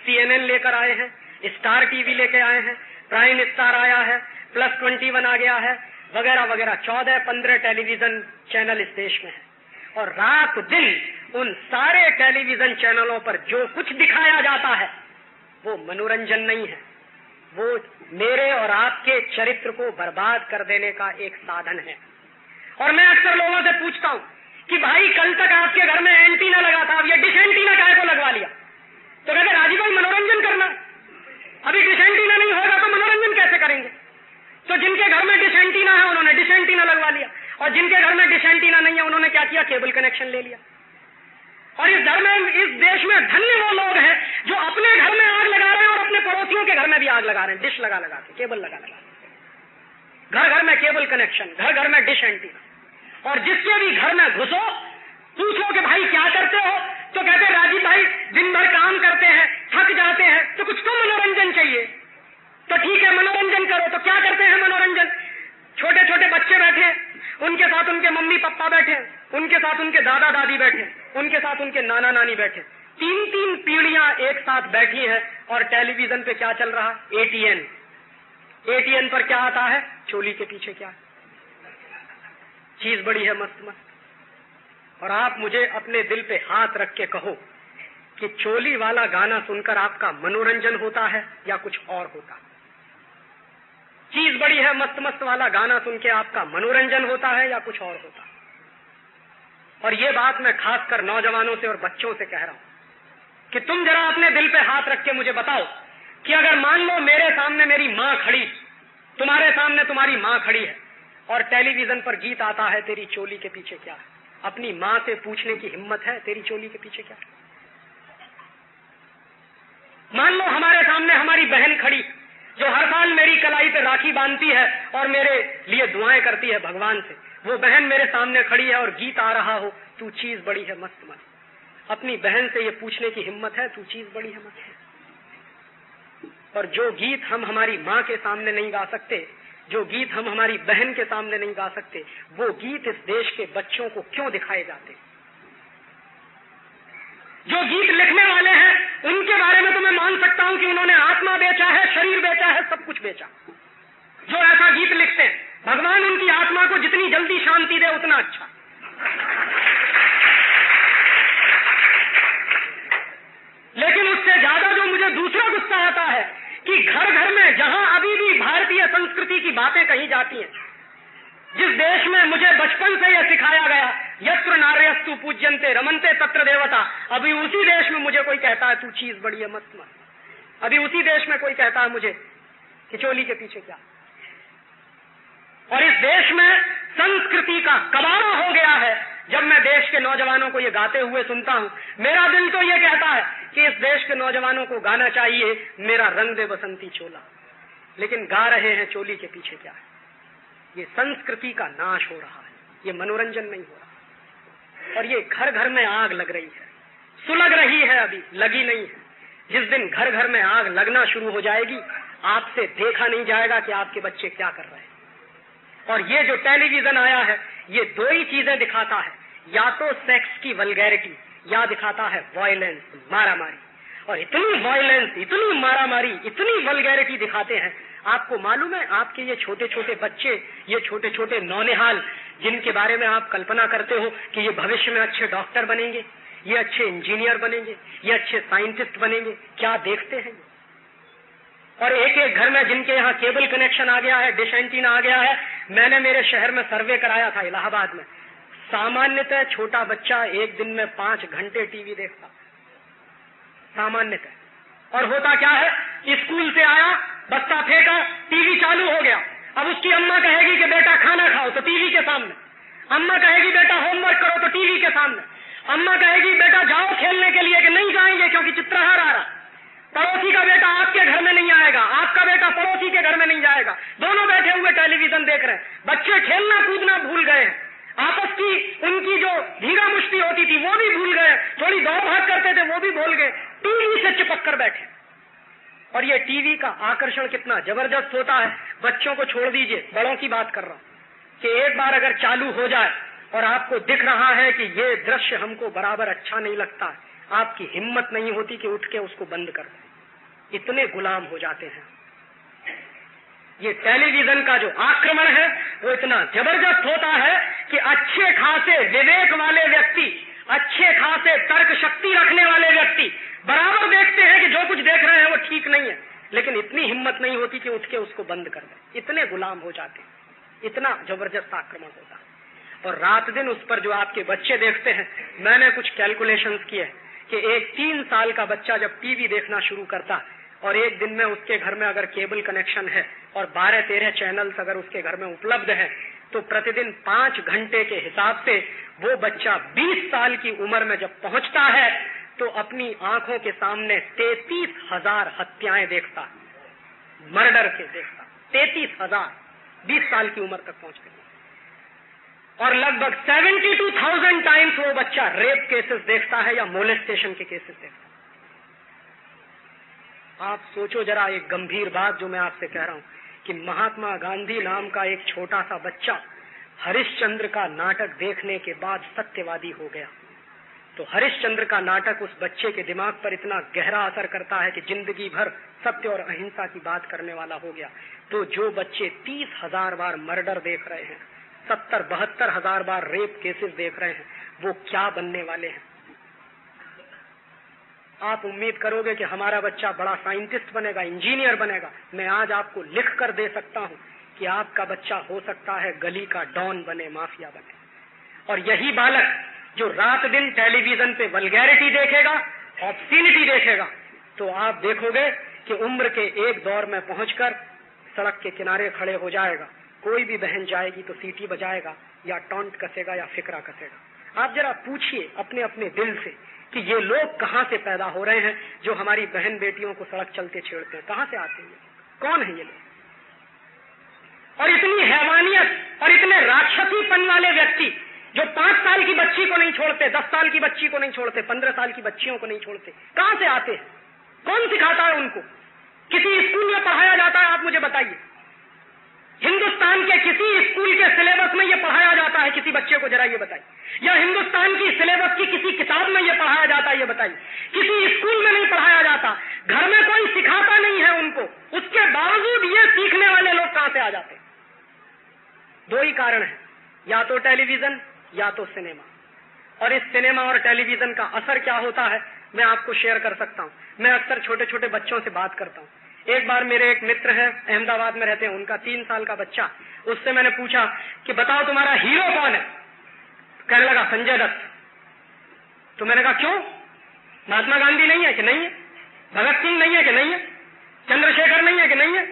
CNN लेकर आए हैं, स्टार TV लेकर आए हैं, प्राइम स्टार आया है, +21 आ गया है, वगैरह वगैरह 14-15 टेलीविजन चैनल इस देश में है। और रात दिन उन सारे टेलीविजन चैनलों पर जो कुछ दिखाया जाता है वो मनोरंजन नहीं है, वो मेरे और आपके चरित्र को बर्बाद कर देने का एक साधन है। और मैं अक्सर लोगों से पूछता हूं कि भाई कल तक आपके घर में एंटीना लगा था, अब ये डिश एंटीना काहे को लगवा लिया? तो कहते राजीव भाई मनोरंजन करना, अभी डिश एंटीना नहीं होगा तो मनोरंजन कैसे करेंगे? तो जिनके घर में डिश एंटीना है उन्होंने डिश एंटीना लगवा लिया, और जिनके घर में डिश एंटीना नहीं है उन्होंने क्या किया? केबल कनेक्शन ले लिया। और इस देश में धन्य वो लोग हैं जो अपने घर में आग लगा रहे हैं और अपने पड़ोसियों के घर में भी आग लगा रहे हैं, डिश लगा लगा के, केबल लगा लगा के। घर घर में केबल कनेक्शन, घर घर में डिश एंटीना। और जिसके भी घर में घुसो पूछो कि भाई क्या करते हो, तो कहते राजीव भाई दिन भर काम करते हैं, थक जाते हैं, तो कुछ तो मनोरंजन चाहिए। तो ठीक है मनोरंजन करो। तो क्या करते हैं मनोरंजन? छोटे छोटे बच्चे बैठे, उनके साथ उनके मम्मी पापा बैठे, उनके साथ उनके दादा दादी बैठे, उनके साथ उनके नाना नानी बैठे, 3-3 पीढ़ियां एक साथ बैठी है। और टेलीविजन पे क्या चल रहा? ATN पर क्या आता है? चोली के पीछे क्या चीज बड़ी है मस्त मस्त। और आप मुझे अपने दिल पे हाथ रख के कहो कि चोली वाला गाना सुनकर आपका मनोरंजन होता है या कुछ और होता है? चीज बड़ी है मस्त मस्त वाला गाना सुन के आपका मनोरंजन होता है या कुछ और होता है? और ये बात मैं खासकर नौजवानों से और बच्चों से कह रहा हूं कि तुम जरा अपने दिल पे हाथ रख के मुझे बताओ कि अगर मान लो मेरे सामने मेरी मां खड़ी, तुम्हारे सामने तुम्हारी मां खड़ी है, और टेलीविजन पर गीत आता है तेरी चोली के पीछे क्या है, अपनी मां से पूछने की हिम्मत है तेरी चोली के पीछे क्या है? मान लो हमारे सामने हमारी बहन खड़ी जो हर साल मेरी कलाई पे राखी बांधती है और मेरे लिए दुआएं करती है भगवान से, वो बहन मेरे सामने खड़ी है और गीत आ रहा हो, तू चीज बड़ी है मस्त मस्त। अपनी बहन से ये पूछने की हिम्मत है, तू चीज बड़ी है मस्त। और जो गीत हम हमारी माँ के सामने नहीं गा सकते, जो गीत हम हमारी बहन के सामने नहीं गा सकते, वो गीत इस देश के बच्चों को क्यों दिखाए जाते? जो गीत लिखने वाले हैं उनके बारे में तो मैं मान सकता हूं कि उन्होंने आत्मा बेचा है, शरीर बेचा है, सब कुछ बेचा। जो ऐसा गीत लिखते हैं, भगवान उनकी आत्मा को जितनी जल्दी शांति दे उतना अच्छा। लेकिन उससे ज्यादा जो मुझे दूसरा गुस्सा आता है कि घर घर में जहां अभी भी भारतीय संस्कृति की बातें कही जाती हैं, जिस देश में मुझे बचपन से यह सिखाया गया यत्र नार्यस्तु पूज्यन्ते रमन्ते तत्र देवता, अभी उसी देश में मुझे कोई कहता है तू चीज बड़ी है मस्त मस्त। अभी उसी देश में कोई कहता है मुझे कि चोली के पीछे क्या। और इस देश में संस्कृति का कबाड़ा हो गया है। जब मैं देश के नौजवानों को ये गाते हुए सुनता हूं, मेरा दिल तो ये कहता है कि इस देश के नौजवानों को गाना चाहिए मेरा रंग दे बसंती चोला, लेकिन गा रहे हैं चोली के पीछे क्या है। ये संस्कृति का नाश हो रहा है, ये मनोरंजन नहीं हो रहा। और ये घर घर में आग लग रही है, सुलग रही है, अभी लगी नहीं है। जिस दिन घर घर में आग लगना शुरू हो जाएगी, आपसे देखा नहीं जाएगा कि आपके बच्चे क्या कर रहे हैं। और ये जो टेलीविजन आया है, ये दो ही चीजें दिखाता है, या तो सेक्स की वल्गैरिटी, या दिखाता है वायलेंस, मारामारी। और इतनी वायलेंस, इतनी मारामारी, इतनी वल्गैरिटी दिखाते हैं। आपको मालूम है, आपके ये छोटे छोटे बच्चे, ये छोटे छोटे नौनिहाल, जिनके बारे में आप कल्पना करते हो कि ये भविष्य में अच्छे डॉक्टर बनेंगे, ये अच्छे इंजीनियर बनेंगे, ये अच्छे साइंटिस्ट बनेंगे, क्या देखते हैं। और एक एक घर में जिनके यहाँ केबल कनेक्शन आ गया है, डिश एंटीना आ गया है। मैंने मेरे शहर में सर्वे कराया था इलाहाबाद में, सामान्यतः छोटा बच्चा एक दिन में 5 घंटे टीवी देखता, सामान्यतः। और होता क्या है, स्कूल से आया, बस्ता फेंका, टीवी चालू हो गया। अब उसकी अम्मा कहेगी कि बेटा खाना खाओ, तो टीवी के सामने। अम्मा कहेगी बेटा होमवर्क करो, तो टीवी के सामने। अम्मा कहेगी बेटा जाओ खेलने के लिए, कि नहीं जाएंगे क्योंकि चित्रहार आ रहा। पड़ोसी का बेटा आपके घर में नहीं आएगा, आपका बेटा पड़ोसी के घर में नहीं जाएगा। दोनों बैठे हुए टेलीविजन देख रहे हैं। बच्चे खेलना कूदना भूल गए हैं, आपस की उनकी जो धीरा मुश्ती होती थी वो भी भूल गए, थोड़ी दौड़ भाग करते थे वो भी भूल गए। टीवी से चिपक कर बैठे। और ये टीवी का आकर्षण कितना जबरदस्त होता है। बच्चों को छोड़ दीजिए, बड़ों की बात कर रहा हूं कि एक बार अगर चालू हो जाए और आपको दिख रहा है कि ये दृश्य हमको बराबर अच्छा नहीं लगता, आपकी हिम्मत नहीं होती कि उठ के उसको बंद कर दें। इतने गुलाम हो जाते हैं। ये टेलीविजन का जो आक्रमण है वो इतना जबरदस्त होता है कि अच्छे खासे विवेक वाले व्यक्ति, अच्छे खासे तर्क शक्ति रखने वाले व्यक्ति बराबर देखते हैं कि जो कुछ देख रहे हैं वो ठीक नहीं है, लेकिन इतनी हिम्मत नहीं होती कि उठ के उसको बंद कर दें। इतने गुलाम हो जाते हैं, इतना जबरदस्त आक्रमण होता है। और रात दिन उस पर जो आपके बच्चे देखते हैं, मैंने कुछ कैलकुलेशंस किए कि एक 3 साल का बच्चा जब टीवी देखना शुरू करता और एक दिन में उसके घर में अगर केबल कनेक्शन है और 12-13 चैनल्स अगर उसके घर में उपलब्ध है, तो प्रतिदिन 5 घंटे के हिसाब से वो बच्चा 20 साल की उम्र में जब पहुंचता है तो अपनी आंखों के सामने 33,000 हत्याएं देखता, मर्डर के देखता। 33,000 20 साल की उम्र तक पहुंचते। और लगभग 72,000 टाइम्स वो बच्चा रेप केसेस देखता है या मोलेस्टेशन के केसेस देखता है। आप सोचो जरा एक गंभीर बात जो मैं आपसे कह रहा हूं कि महात्मा गांधी नाम का एक छोटा सा बच्चा हरिश्चंद्र का नाटक देखने के बाद सत्यवादी हो गया। तो हरिश्चंद्र का नाटक उस बच्चे के दिमाग पर इतना गहरा असर करता है कि जिंदगी भर सत्य और अहिंसा की बात करने वाला हो गया। तो जो बच्चे 30,000 बार मर्डर देख रहे हैं, 70-72 हजार बार रेप केसेस देख रहे हैं, वो क्या बनने वाले हैं? आप उम्मीद करोगे कि हमारा बच्चा बड़ा साइंटिस्ट बनेगा, इंजीनियर बनेगा। मैं आज आपको लिख कर दे सकता हूं कि आपका बच्चा हो सकता है गली का डॉन बने, माफिया बने। और यही बालक जो रात दिन टेलीविजन पे वल्गैरिटी देखेगा, ऑब्स्सीनिटी देखेगा, तो आप देखोगे कि उम्र के एक दौर में पहुंचकर सड़क के किनारे खड़े हो जाएगा। कोई भी बहन जाएगी तो सीटी बजाएगा या टॉन्ट कसेगा या फिकरा कसेगा। आप जरा पूछिए अपने अपने दिल से कि ये लोग कहां से पैदा हो रहे हैं जो हमारी बहन बेटियों को सड़क चलते छेड़ते हैं? कहां से आते हैं? कौन है ये लोग? और इतनी हैवानियत और इतने राक्षसीपन वाले व्यक्ति जो 5 साल की बच्ची को नहीं छोड़ते, 10 साल की बच्ची को नहीं छोड़ते, 15 साल की बच्चियों को नहीं छोड़ते, कहां से आते हैं? कौन सिखाता है उनको? किसी स्कूल में पढ़ाया जाता है? आप मुझे बताइए, हिंदुस्तान के किसी स्कूल के सिलेबस में ये पढ़ाया जाता है? किसी बच्चे को जरा ये बताइए। या हिंदुस्तान की सिलेबस की किसी किताब में ये पढ़ाया जाता है? ये बताइए। किसी स्कूल में नहीं पढ़ाया जाता, घर में कोई सिखाता नहीं है उनको, उसके बावजूद ये सीखने वाले लोग कहां से आ जाते हैं? 2 ही कारण है, या तो टेलीविजन या तो सिनेमा। और इस सिनेमा और टेलीविजन का असर क्या होता है मैं आपको शेयर कर सकता हूं। मैं अक्सर छोटे छोटे बच्चों से बात करता हूं। एक बार मेरे एक मित्र हैं, अहमदाबाद में रहते हैं, उनका 3 साल का बच्चा, उससे मैंने पूछा कि बताओ तुम्हारा हीरो कौन है? कहने लगा संजय दत्त। तो मैंने कहा क्यों? महात्मा गांधी नहीं है कि नहीं है? भगत सिंह नहीं है कि नहीं है? चंद्रशेखर नहीं है कि नहीं है?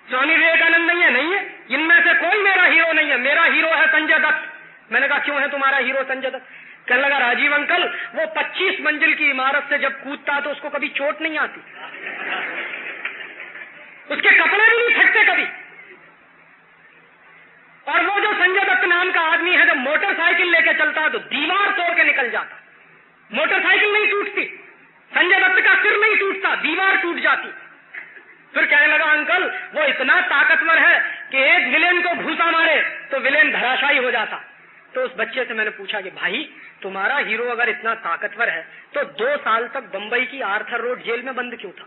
स्वामी विवेकानंद नहीं है? नहीं है। इनमें से कोई मेरा हीरो नहीं है, मेरा हीरो है संजय दत्त। मैंने कहा क्यों है तुम्हारा हीरो संजय दत्त? कहने लगा राजीव अंकल, वो 25 मंजिल की इमारत से जब कूदता तो उसको कभी चोट नहीं आती, उसके कपड़े भी नहीं फटते कभी। और वो जो संजय दत्त नाम का आदमी है, जब मोटरसाइकिल लेके चलता है तो दीवार तोड़ के निकल जाता। मोटरसाइकिल नहीं टूटती, संजय दत्त का सिर नहीं टूटता, दीवार टूट जाती। फिर कहने लगा अंकल, वो इतना ताकतवर है कि एक विलेन को घूसा मारे तो विलेन धराशायी हो जाता। तो उस बच्चे से मैंने पूछा कि भाई तुम्हारा हीरो अगर इतना ताकतवर है तो 2 साल तक बंबई की आर्थर रोड जेल में बंद क्यों था?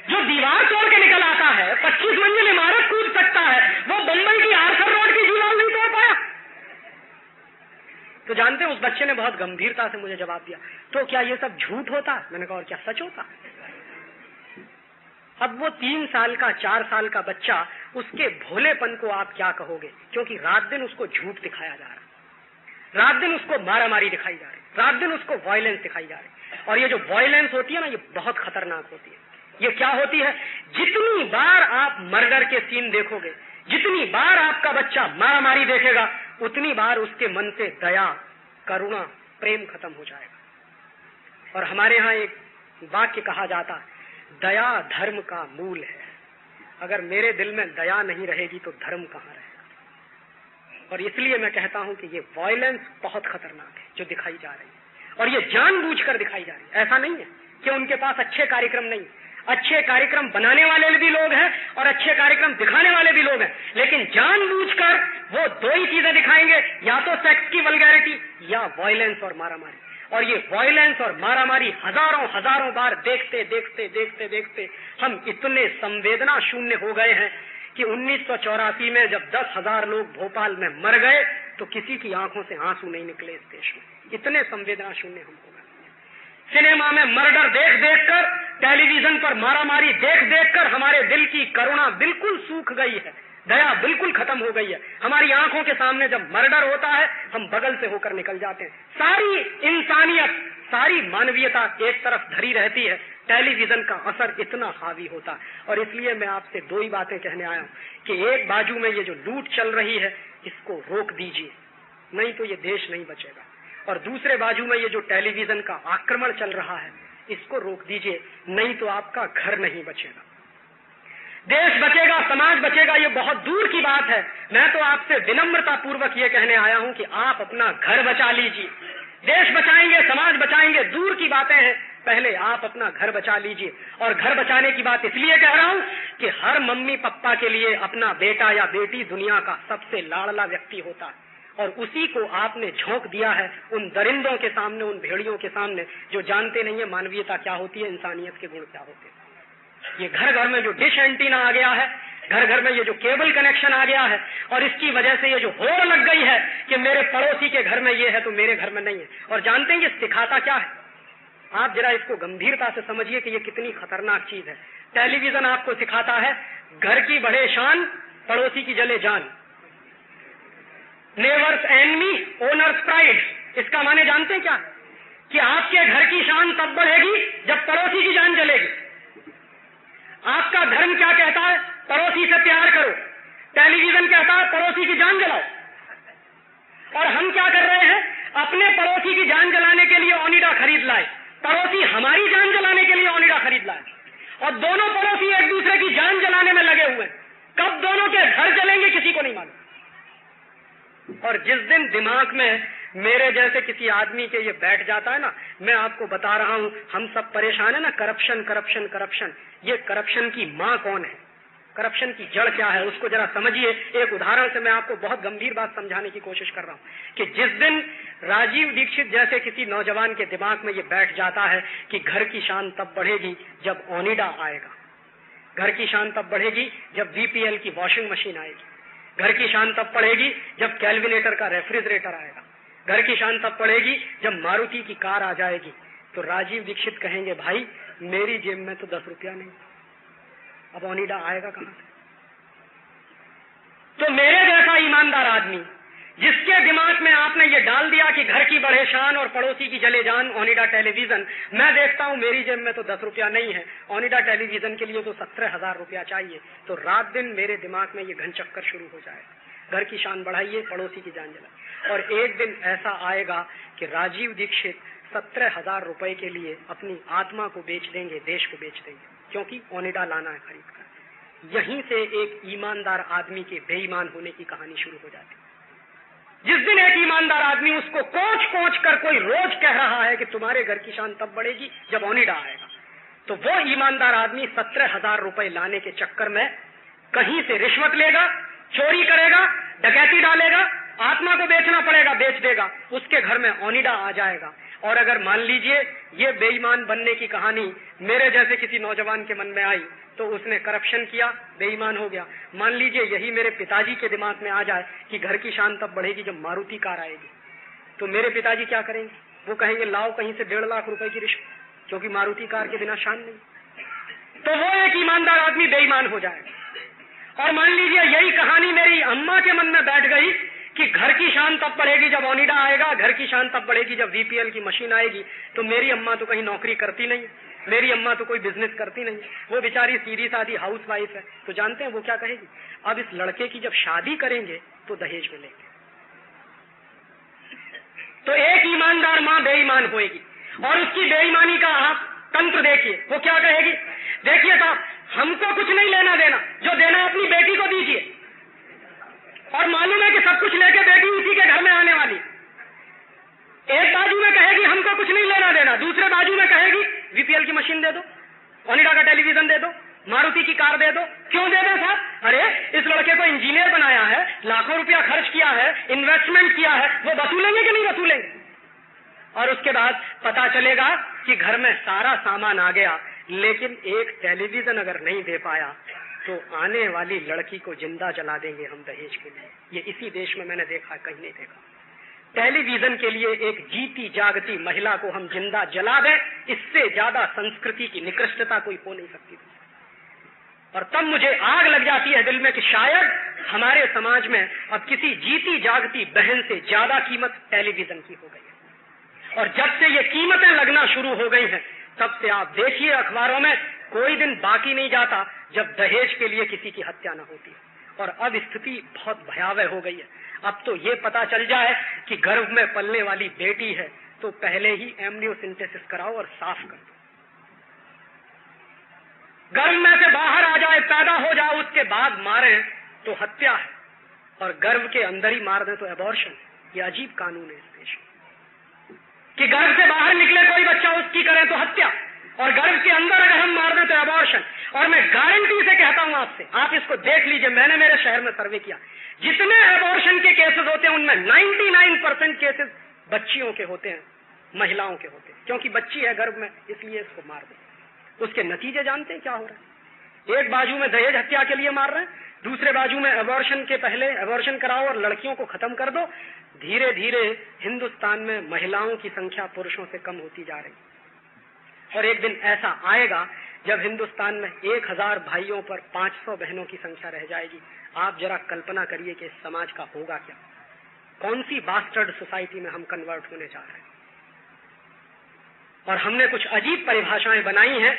जो दीवार तोड़ के निकल आता है, 25 मंजिल इमारत कूद सकता है, वो बंबई की आर्थर रोड की दीवार नहीं तोड़ पाया। तो जानते हैं उस बच्चे ने बहुत गंभीरता से मुझे जवाब दिया, तो क्या ये सब झूठ होता? मैंने कहा और क्या सच होता? अब वो 3 साल का 4 साल का बच्चा, उसके भोलेपन को आप क्या कहोगे? क्योंकि रात दिन उसको झूठ दिखाया जा रहा है, रात दिन उसको मारामारी दिखाई जा रही, रात दिन उसको वायलेंस दिखाई जा रही। और ये जो वायलेंस होती है ना, ये बहुत खतरनाक होती है। ये क्या होती है? जितनी बार आप मर्डर के सीन देखोगे, जितनी बार आपका बच्चा मारामारी देखेगा, उतनी बार उसके मन से दया, करुणा, प्रेम खत्म हो जाएगा। और हमारे यहाँ एक वाक्य कहा जाता है, दया धर्म का मूल है। अगर मेरे दिल में दया नहीं रहेगी तो धर्म कहाँ रहेगा? और इसलिए मैं कहता हूं कि ये वायलेंस बहुत खतरनाक है जो दिखाई जा रही है। और ये जानबूझकर दिखाई जा रही है। ऐसा नहीं है कि उनके पास अच्छे कार्यक्रम नहीं, अच्छे कार्यक्रम बनाने वाले भी लोग हैं और अच्छे कार्यक्रम दिखाने वाले भी लोग हैं, लेकिन जानबूझकर वो दो ही चीजें दिखाएंगे, या तो सेक्स की वल्गैरिटी या वायलेंस और मारामारी। और ये वायलेंस और मारामारी हजारों बार देखते देखते देखते देखते हम इतने संवेदना शून्य हो गए हैं कि 1984 में जब 10,000 लोग भोपाल में मर गए तो किसी की आंखों से आंसू नहीं निकले इस देश में। इतने संवेदना शून्य हम हो गए। सिनेमा में मर्डर देख देख कर, टेलीविजन पर मारामारी देख देख कर हमारे दिल की करुणा बिल्कुल सूख गई है, दया बिल्कुल खत्म हो गई है। हमारी आंखों के सामने जब मर्डर होता है हम बगल से होकर निकल जाते हैं। सारी इंसानियत, सारी मानवीयता एक तरफ धरी रहती है, टेलीविजन का असर इतना हावी होता है। और इसलिए मैं आपसे दो ही बातें कहने आया हूं कि एक बाजू में ये जो लूट चल रही है इसको रोक दीजिए, नहीं तो ये देश नहीं बचेगा, और दूसरे बाजू में ये जो टेलीविजन का आक्रमण चल रहा है इसको रोक दीजिए, नहीं तो आपका घर नहीं बचेगा। देश बचेगा, समाज बचेगा, ये बहुत दूर की बात है। मैं तो आपसे विनम्रता पूर्वक ये कहने आया हूं कि आप अपना घर बचा लीजिए। देश बचाएंगे, समाज बचाएंगे, दूर की बातें हैं, पहले आप अपना घर बचा लीजिए। और घर बचाने की बात इसलिए कह रहा हूं कि हर मम्मी पापा के लिए अपना बेटा या बेटी दुनिया का सबसे लाडला व्यक्ति होता है, और उसी को आपने झोंक दिया है उन दरिंदों के सामने, उन भेड़ियों के सामने जो जानते नहीं है मानवीयता क्या होती है, इंसानियत के गुण क्या होते हैं। ये घर घर में जो डिश एंटीना आ गया है, घर घर में ये जो केबल कनेक्शन आ गया है, और इसकी वजह से ये जो होड़ लग गई है कि मेरे पड़ोसी के घर में ये है तो मेरे घर में नहीं है। और जानते हैं ये सिखाता क्या है? आप जरा इसको गंभीरता से समझिए कि ये कितनी खतरनाक चीज है। टेलीविजन आपको सिखाता है घर की बढ़े शान, पड़ोसी की जले जान, नेबर्स एनमी ओनर्स प्राइड। इसका माने जानते हैं क्या? कि आपके घर की शान तब बढ़ेगी जब पड़ोसी की जान जलेगी। आपका धर्म क्या कहता है? पड़ोसी से प्यार करो। टेलीविजन कहता है पड़ोसी की जान जलाओ। और हम क्या कर रहे हैं? अपने पड़ोसी की जान जलाने के लिए ओनिडा खरीद लाए, पड़ोसी हमारी जान जलाने के लिए ओनिडा खरीद लाए, और दोनों पड़ोसी एक दूसरे की जान जलाने में लगे हुए। कब दोनों के घर जलेंगे किसी को नहीं मालूम। और जिस दिन दिमाग में मेरे जैसे किसी आदमी के ये बैठ जाता है ना, मैं आपको बता रहा हूं, हम सब परेशान है ना, करप्शन करप्शन करप्शन। ये करप्शन की मां कौन है, करप्शन की जड़ क्या है, उसको जरा समझिए। एक उदाहरण से मैं आपको बहुत गंभीर बात समझाने की कोशिश कर रहा हूं कि जिस दिन राजीव दीक्षित जैसे किसी नौजवान के दिमाग में ये बैठ जाता है कि घर की शान तब बढ़ेगी जब ओनिडा आएगा, घर की शान तब बढ़ेगी जब बीपीएल की वॉशिंग मशीन आएगी, घर की शान तब बढ़ेगी जब कैलकुलेटर का रेफ्रिजरेटर आएगा, घर की शान तब बढ़ेगी जब मारुति की कार आ जाएगी, तो राजीव दीक्षित कहेंगे भाई मेरी जेब में तो 10 रुपया नहीं, अब ओनिडा आएगा कहां से? तो मेरे जैसा ईमानदार आदमी जिसके दिमाग में आपने ये डाल दिया कि घर की बढ़े शान और पड़ोसी की जले जान, ओनिडा टेलीविजन, मैं देखता हूं मेरी जेब में तो 10 रुपया नहीं है, ओनिडा टेलीविजन के लिए तो 17,000 रुपया चाहिए, तो रात दिन मेरे दिमाग में ये घन चक्कर शुरू हो जाएगा। घर की शान बढ़ाइए, पड़ोसी की जान जलाइए। और एक दिन ऐसा आएगा कि राजीव दीक्षित 17,000 रुपए के लिए अपनी आत्मा को बेच देंगे, देश को बेच देंगे, क्योंकि ओनिडा लाना है खरीद कर। यहीं से एक ईमानदार आदमी के बेईमान होने की कहानी शुरू हो जाती है। जिस दिन एक ईमानदार आदमी उसको कोच कोच कर कोई रोज कह रहा है कि तुम्हारे घर की शान तब बढ़ेगी जब ओनिडा आएगा, तो वो ईमानदार आदमी 17,000 रुपए लाने के चक्कर में कहीं से रिश्वत लेगा, चोरी करेगा, डकैती डालेगा, आत्मा को बेचना पड़ेगा, बेच देगा, उसके घर में ओनिडा आ जाएगा। और अगर मान लीजिए ये बेईमान बनने की कहानी मेरे जैसे किसी नौजवान के मन में आई तो उसने करप्शन किया, बेईमान हो गया। मान लीजिए यही मेरे पिताजी के दिमाग में आ जाए कि घर की शान तब बढ़ेगी जब मारुति कार आएगी, तो मेरे पिताजी क्या करेंगे? वो कहेंगे लाओ कहीं से 1.5 लाख रुपए की रिश्वत, क्योंकि मारुति कार के बिना शान नहीं। तो वो एक ईमानदार आदमी बेईमान हो जाएगा। और मान लीजिए यही कहानी मेरी अम्मा के मन में बैठ गई कि घर की शान तब बढ़ेगी जब ओनिडा आएगा, घर की शान तब बढ़ेगी जब वीपीएल की मशीन आएगी, तो मेरी अम्मा तो कहीं नौकरी करती नहीं, मेरी अम्मा तो कोई बिजनेस करती नहीं, वो बेचारी सीधी सादी हाउस वाइफ है। तो जानते हैं वो क्या कहेगी? अब इस लड़के की जब शादी करेंगे तो दहेज मिलेंगे। तो एक ईमानदार मां बेईमान होएगी, और उसकी बेईमानी का आप तंत्र देखिए, वो क्या कहेगी? देखिए साहब, हमको कुछ नहीं लेना देना, जो देना अपनी बेटी को दीजिए, और मालूम है कि सब कुछ लेके बेटी उसी के घर में आने वाली। एक बाजू में कहेगी हमको कुछ नहीं लेना देना, दूसरे बाजू में कहेगी वीपीएल की मशीन दे दो, ओनिडा का टेलीविजन दे दो, मारुति की कार दे दो। क्यों दे दो साहब? अरे इस लड़के को इंजीनियर बनाया है, लाखों रुपया खर्च किया है, इन्वेस्टमेंट किया है, वो वसूलेंगे कि नहीं वसूलेंगे? और उसके बाद पता चलेगा कि घर में सारा सामान आ गया, लेकिन एक टेलीविजन अगर नहीं दे पाया तो आने वाली लड़की को जिंदा जला देंगे हम दहेज के लिए। ये इसी देश में मैंने देखा, कहीं नहीं देखा। टेलीविजन के लिए एक जीती जागती महिला को हम जिंदा जला दें, इससे ज्यादा संस्कृति की निकृष्टता कोई हो नहीं सकती। और तब मुझे आग लग जाती है दिल में कि शायद हमारे समाज में अब किसी जीती जागती बहन से ज्यादा कीमत टेलीविजन की हो गई है। और जब से ये कीमतें लगना शुरू हो गई हैं, तब से आप देखिए अखबारों में कोई दिन बाकी नहीं जाता जब दहेज के लिए किसी की हत्या न होती। और अब स्थिति बहुत भयावह हो गई है। अब तो ये पता चल जाए कि गर्भ में पलने वाली बेटी है तो पहले ही एमनियोसिंथेसिस कराओ और साफ कर दो। गर्भ में से बाहर आ जाए, पैदा हो जाए, उसके बाद मारे तो हत्या है, और गर्भ के अंदर ही मार दे तो एबॉर्शन। ये अजीब कानून है इस देश में कि गर्भ से बाहर निकले कोई बच्चा, उसकी करें तो हत्या, और गर्भ के अंदर अगर हम मार दें तो एबॉर्शन। और मैं गारंटी से कहता हूं आपसे, आप इसको देख लीजिए, मैंने मेरे शहर में सर्वे किया, जितने एबॉर्शन के केसेस होते हैं उनमें 99% केसेस बच्चियों के होते हैं, महिलाओं के होते हैं, क्योंकि बच्ची है गर्भ में, इसलिए इसको मार दे। उसके नतीजे जानते हैं क्या हो रहा है? एक बाजू में दहेज हत्या के लिए मार रहे हैं, दूसरे बाजू में एबॉर्शन के पहले एबॉर्शन कराओ और लड़कियों को खत्म कर दो। धीरे धीरे हिंदुस्तान में महिलाओं की संख्या पुरुषों से कम होती जा रही, और एक दिन ऐसा आएगा जब हिंदुस्तान में 1000 भाइयों पर 500 बहनों की संख्या रह जाएगी। आप जरा कल्पना करिए कि इस समाज का होगा क्या, कौन सी बास्टर्ड सोसाइटी में हम कन्वर्ट होने जा रहे हैं। और हमने कुछ अजीब परिभाषाएं बनाई हैं,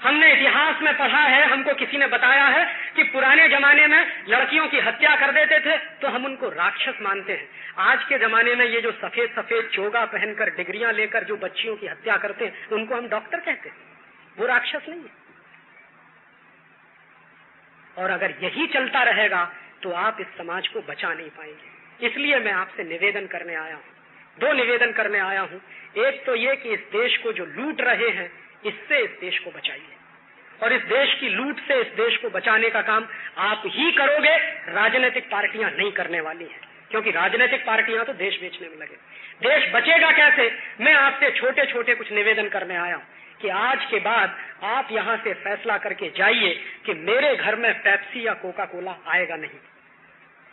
हमने इतिहास में पढ़ा है, हमको किसी ने बताया है कि पुराने जमाने में लड़कियों की हत्या कर देते थे तो हम उनको राक्षस मानते हैं। आज के जमाने में ये जो सफेद सफेद चोगा पहनकर डिग्रियां लेकर जो बच्चियों की हत्या करते हैं उनको हम डॉक्टर कहते हैं, वो राक्षस नहीं है। और अगर यही चलता रहेगा तो आप इस समाज को बचा नहीं पाएंगे। इसलिए मैं आपसे निवेदन करने आया हूं, 2 निवेदन करने आया हूं। एक तो ये कि इस देश को जो लूट रहे हैं, इससे इस देश को बचाइए, और इस देश की लूट से इस देश को बचाने का काम आप ही करोगे, राजनीतिक पार्टियां नहीं करने वाली हैं, क्योंकि राजनीतिक पार्टियां तो देश बेचने में लगे। देश बचेगा कैसे? मैं आपसे छोटे छोटे कुछ निवेदन करने आया हूं कि आज के बाद आप यहां से फैसला करके जाइए कि मेरे घर में पेप्सी या कोका कोला आएगा नहीं।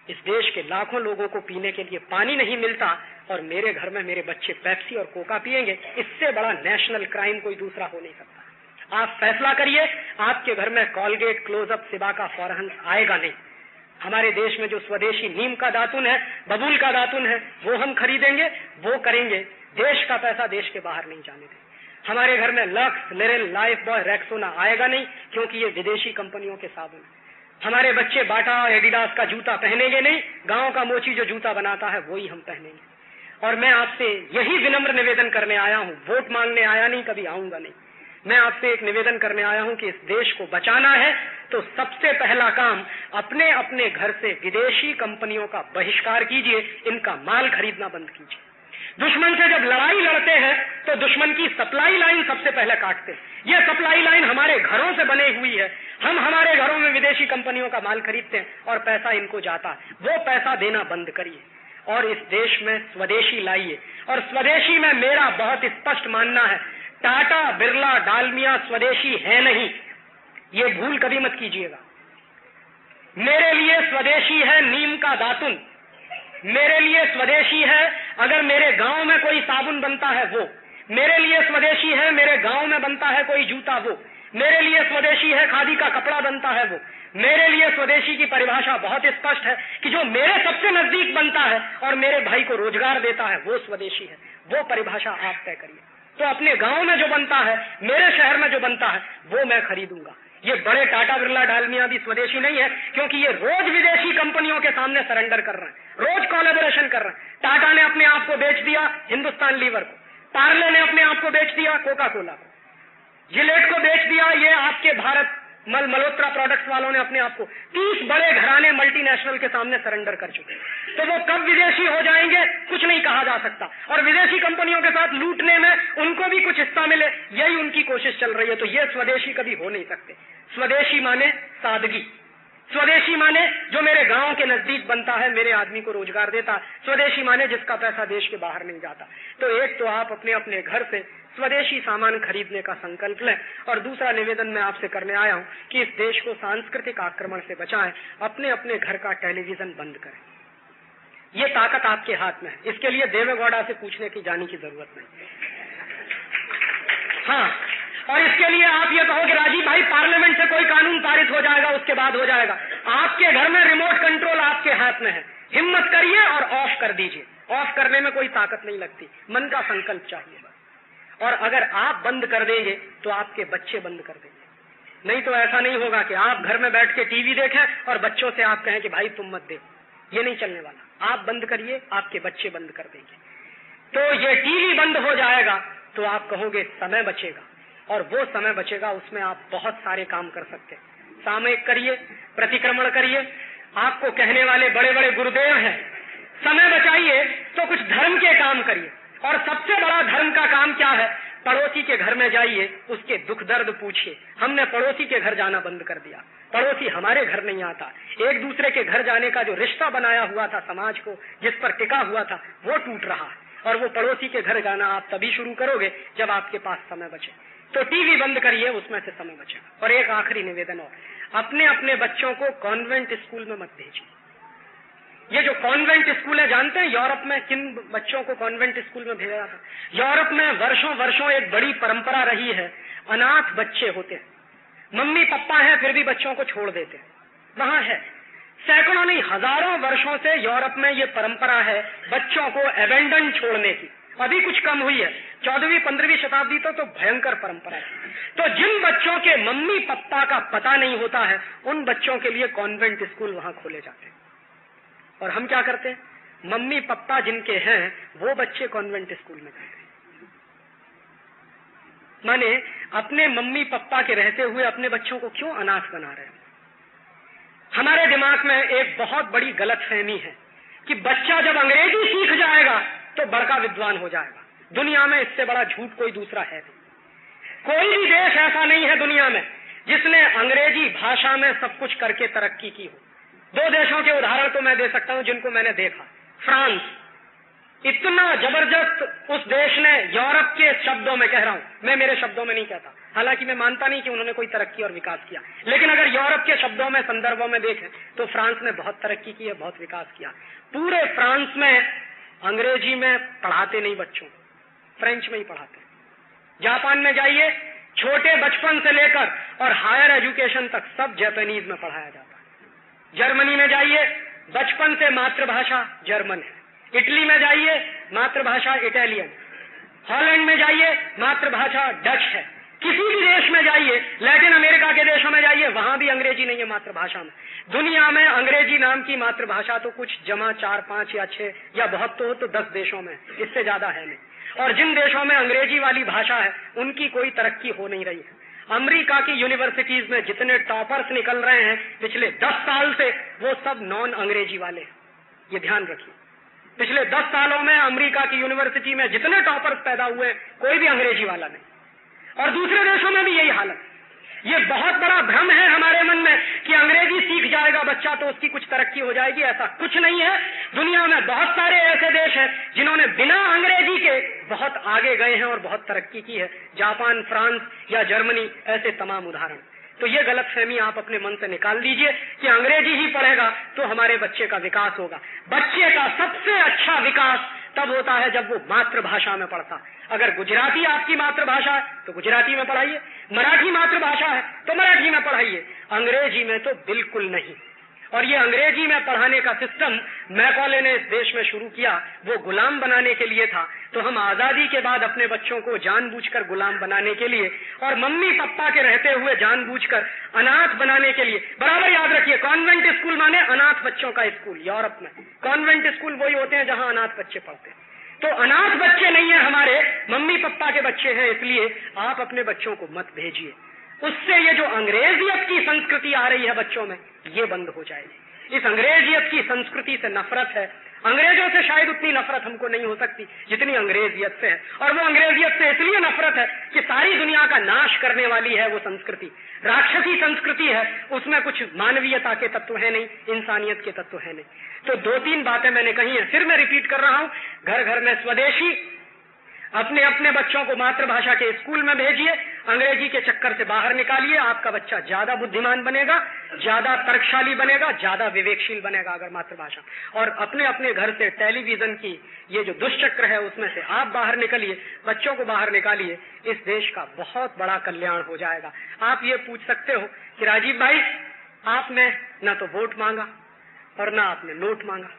इस देश के लाखों लोगों को पीने के लिए पानी नहीं मिलता और मेरे घर में मेरे बच्चे पेप्सी और कोका पिएंगे, इससे बड़ा नेशनल क्राइम कोई दूसरा हो नहीं सकता। आप फैसला करिए, आपके घर में कॉलगेट, क्लोजअप, सिबाका, फॉरहंस आएगा नहीं। हमारे देश में जो स्वदेशी नीम का दातुन है, बबूल का दातुन है, वो हम खरीदेंगे, वो करेंगे। देश का पैसा देश के बाहर नहीं जाने देंगे। हमारे घर में lux, Liril, life boy, Rexona आएगा नहीं, क्योंकि ये विदेशी कंपनियों के साबुन है। हमारे बच्चे बाटा और एडिडास का जूता पहनेंगे नहीं, गांव का मोची जो जूता बनाता है वही हम पहनेंगे। और मैं आपसे यही विनम्र निवेदन करने आया हूं, वोट मांगने आया नहीं, कभी आऊंगा नहीं। मैं आपसे एक निवेदन करने आया हूं कि इस देश को बचाना है तो सबसे पहला काम अपने अपने घर से विदेशी कंपनियों का बहिष्कार कीजिए, इनका माल खरीदना बंद कीजिए। दुश्मन से जब लड़ाई लड़ते हैं तो दुश्मन की सप्लाई लाइन सबसे पहले काटते हैं। यह सप्लाई लाइन हमारे घरों से बनी हुई है, हम हमारे घरों में विदेशी कंपनियों का माल खरीदते हैं और पैसा इनको जाता है। वो पैसा देना बंद करिए और इस देश में स्वदेशी लाइए। और स्वदेशी में मेरा बहुत स्पष्ट मानना है, टाटा, बिरला, डालमिया स्वदेशी है नहीं, ये भूल कभी मत कीजिएगा। मेरे लिए स्वदेशी है नीम का दातुन, मेरे लिए स्वदेशी है अगर मेरे गांव में कोई साबुन बनता है वो, मेरे लिए स्वदेशी है मेरे गांव में बनता है कोई जूता वो, मेरे लिए स्वदेशी है खादी का कपड़ा बनता है वो। मेरे लिए स्वदेशी की परिभाषा बहुत स्पष्ट है कि जो मेरे सबसे नजदीक बनता है और मेरे भाई को रोजगार देता है वो स्वदेशी है। वो परिभाषा आप तय करिए। तो अपने गांव में जो बनता है, मेरे शहर में जो बनता है वो मैं खरीदूंगा। ये बड़े टाटा, बिरला, डालमिया भी स्वदेशी नहीं है, क्योंकि ये रोज विदेशी कंपनियों के सामने सरेंडर कर रहे हैं, रोज कोलैबोरेशन कर रहे हैं। टाटा ने अपने आप को बेच दिया हिंदुस्तान लीवर को, पार्ले ने अपने आप को बेच दिया कोका कोला को, जिलेट को बेच दिया ये आपके भारत मल्होत्रा प्रोडक्ट्स वालों ने अपने आप को 30 बड़े घराने मल्टीनेशनल के सामने सरेंडर कर चुके। तो वो कब विदेशी हो जाएंगे कुछ नहीं कहा जा सकता, और विदेशी कंपनियों के साथ लूटने में उनको भी कुछ हिस्सा मिले, यही उनकी कोशिश चल रही है। तो ये स्वदेशी कभी हो नहीं सकते। स्वदेशी माने सादगी, स्वदेशी माने जो मेरे गांव के नजदीक बनता है, मेरे आदमी को रोजगार देता। स्वदेशी माने जिसका पैसा देश के बाहर नहीं जाता। तो एक तो आप अपने अपने घर से स्वदेशी सामान खरीदने का संकल्प लें, और दूसरा निवेदन मैं आपसे करने आया हूं कि इस देश को सांस्कृतिक आक्रमण से बचाएं, अपने अपने घर का टेलीविजन बंद करें। ये ताकत आपके हाथ में है, इसके लिए देवेगौड़ा से पूछने की जाने की जरूरत नहीं। हाँ, और इसके लिए आप ये कहो कि राजीव भाई पार्लियामेंट से कोई कानून पारित हो जाएगा उसके बाद हो जाएगा। आपके घर में रिमोट कंट्रोल आपके हाथ में है, हिम्मत करिए और ऑफ कर दीजिए। ऑफ करने में कोई ताकत नहीं लगती, मन का संकल्प चाहिए बस। और अगर आप बंद कर देंगे तो आपके बच्चे बंद कर देंगे। नहीं तो ऐसा नहीं होगा कि आप घर में बैठ के टीवी देखें और बच्चों से आप कहें कि भाई तुम मत देखो, ये नहीं चलने वाला। आप बंद करिए, आपके बच्चे बंद कर देंगे। तो ये टीवी बंद हो जाएगा तो आप कहोगे समय बचेगा, और वो समय बचेगा उसमें आप बहुत सारे काम कर सकते हैं। सामयिक करिए, प्रतिक्रमण करिए, आपको कहने वाले बड़े बड़े गुरुदेव हैं। समय बचाइए तो कुछ धर्म के काम करिए, और सबसे बड़ा धर्म का काम क्या है? पड़ोसी के घर में जाइए, उसके दुख दर्द पूछिए। हमने पड़ोसी के घर जाना बंद कर दिया, पड़ोसी हमारे घर नहीं आता। एक दूसरे के घर जाने का जो रिश्ता बनाया हुआ था समाज को, जिस पर टिका हुआ था, वो टूट रहा है। और वो पड़ोसी के घर जाना आप तभी शुरू करोगे जब आपके पास समय बचे। तो टीवी बंद करिए, उसमें से समय बचेगा। और एक आखिरी निवेदन और, अपने अपने बच्चों को कॉन्वेंट स्कूल में मत भेजिए। ये जो कॉन्वेंट स्कूल है, जानते हैं यूरोप में किन बच्चों को कॉन्वेंट स्कूल में भेजा जाता है? यूरोप में वर्षों वर्षों एक बड़ी परंपरा रही है, अनाथ बच्चे होते हैं, मम्मी पापा हैं फिर भी बच्चों को छोड़ देते हैं। वहां है सैकड़ों नहीं हजारों वर्षों से यूरोप में ये परंपरा है बच्चों को एबेंडन छोड़ने की। अभी कुछ कम हुई है, 14वीं-15वीं शताब्दी तो भयंकर परंपरा है। तो जिन बच्चों के मम्मी पापा का पता नहीं होता है, उन बच्चों के लिए कॉन्वेंट स्कूल वहां खोले जाते हैं। और हम क्या करते हैं? मम्मी पापा जिनके हैं वो बच्चे कॉन्वेंट स्कूल में जाते हैं। माने अपने मम्मी पापा के रहते हुए अपने बच्चों को क्यों अनाथ बना रहे हैं? हमारे दिमाग में एक बहुत बड़ी गलतफहमी है कि बच्चा जब अंग्रेजी सीख जाएगा तो बड़का विद्वान हो जाएगा। दुनिया में इससे बड़ा झूठ कोई दूसरा है नहीं। कोई भी देश ऐसा नहीं है दुनिया में जिसने अंग्रेजी भाषा में सब कुछ करके तरक्की की हो। 2 देशों के उदाहरण तो मैं दे सकता हूं जिनको मैंने देखा। फ्रांस, इतना जबरदस्त उस देश ने, यूरोप के शब्दों में कह रहा हूं, मैं मेरे शब्दों में नहीं कहता, हालांकि मैं मानता नहीं कि उन्होंने कोई तरक्की और विकास किया, लेकिन अगर यूरोप के शब्दों में, संदर्भों में देखें तो फ्रांस ने बहुत तरक्की की है, बहुत विकास किया। पूरे फ्रांस में अंग्रेजी में पढ़ाते नहीं बच्चों, फ्रेंच में ही पढ़ाते। जापान में जाइए, छोटे बचपन से लेकर और हायर एजुकेशन तक सब जापानीज में पढ़ाया जाता है। जर्मनी में जाइए, बचपन से मातृभाषा जर्मन है। इटली में जाइए, मातृभाषा इटालियन। हॉलैंड में जाइए, मातृभाषा डच है। किसी भी देश में जाइए, लैटिन अमेरिका के देशों में जाइए, वहां भी अंग्रेजी नहीं है मातृभाषा में। दुनिया में अंग्रेजी नाम की मातृभाषा तो कुछ जमा 4, 5 या 6 या बहुत तो 10 देशों में, इससे ज्यादा है नहीं। और जिन देशों में अंग्रेजी वाली भाषा है उनकी कोई तरक्की हो नहीं रही है। अमेरिका की यूनिवर्सिटीज में जितने टॉपर्स निकल रहे हैं पिछले 10 साल से, वो सब नॉन अंग्रेजी वाले हैं। ये ध्यान रखिए, पिछले 10 सालों में अमेरिका की यूनिवर्सिटी में जितने टॉपर्स पैदा हुए कोई भी अंग्रेजी वाला नहीं। और दूसरे देशों में भी यही हालत। ये बहुत बड़ा भ्रम है हमारे मन में कि अंग्रेजी सीख जाएगा बच्चा तो उसकी कुछ तरक्की हो जाएगी, ऐसा कुछ नहीं है। दुनिया में बहुत सारे ऐसे देश हैं जिन्होंने बिना अंग्रेजी के बहुत आगे गए हैं और बहुत तरक्की की है। जापान, फ्रांस या जर्मनी, ऐसे तमाम उदाहरण। तो ये गलतफहमी आप अपने मन से निकाल दीजिए कि अंग्रेजी ही पढ़ेगा तो हमारे बच्चे का विकास होगा। बच्चे का सबसे अच्छा विकास तब होता है जब वो मातृभाषा में पढ़ता। अगर गुजराती आपकी मातृभाषा है तो गुजराती में पढ़ाइए, मराठी मातृभाषा है तो मराठी में पढ़ाइए, अंग्रेजी में तो बिल्कुल नहीं। और ये अंग्रेजी में पढ़ाने का सिस्टम मैकॉले ने इस देश में शुरू किया, वो गुलाम बनाने के लिए था। तो हम आजादी के बाद अपने बच्चों को जानबूझकर गुलाम बनाने के लिए और मम्मी पापा के रहते हुए जानबूझकर अनाथ बनाने के लिए, बराबर याद रखिए, कॉन्वेंट स्कूल माने अनाथ बच्चों का स्कूल। यूरोप में कॉन्वेंट स्कूल वही होते हैं जहां अनाथ बच्चे पढ़ते हैं। तो अनाथ बच्चे नहीं है हमारे, मम्मी पापा के बच्चे हैं, इसलिए आप अपने बच्चों को मत भेजिए। उससे ये जो अंग्रेजियत की संस्कृति आ रही है बच्चों में, ये बंद हो जाएगी। इस अंग्रेजियत की संस्कृति से नफरत है। अंग्रेजों से शायद उतनी नफरत हमको नहीं हो सकती जितनी अंग्रेजियत से है, और वो अंग्रेजियत से इसलिए नफरत है कि सारी दुनिया का नाश करने वाली है वो संस्कृति, राक्षसी संस्कृति है, उसमें कुछ मानवीयता के तत्व है नहीं, इंसानियत के तत्व है नहीं। तो 2-3 बातें मैंने कही हैं, फिर मैं रिपीट कर रहा हूं। घर घर में स्वदेशी, अपने अपने बच्चों को मातृभाषा के स्कूल में भेजिए, अंग्रेजी के चक्कर से बाहर निकालिए। आपका बच्चा ज्यादा बुद्धिमान बनेगा, ज्यादा तर्कशाली बनेगा, ज्यादा विवेकशील बनेगा अगर मातृभाषा। और अपने अपने घर से टेलीविजन की ये जो दुष्चक्र है उसमें से आप बाहर निकलिए, बच्चों को बाहर निकालिए, इस देश का बहुत बड़ा कल्याण हो जाएगा। आप ये पूछ सकते हो कि राजीव भाई, आपने न तो वोट मांगा और न आपने नोट मांगा।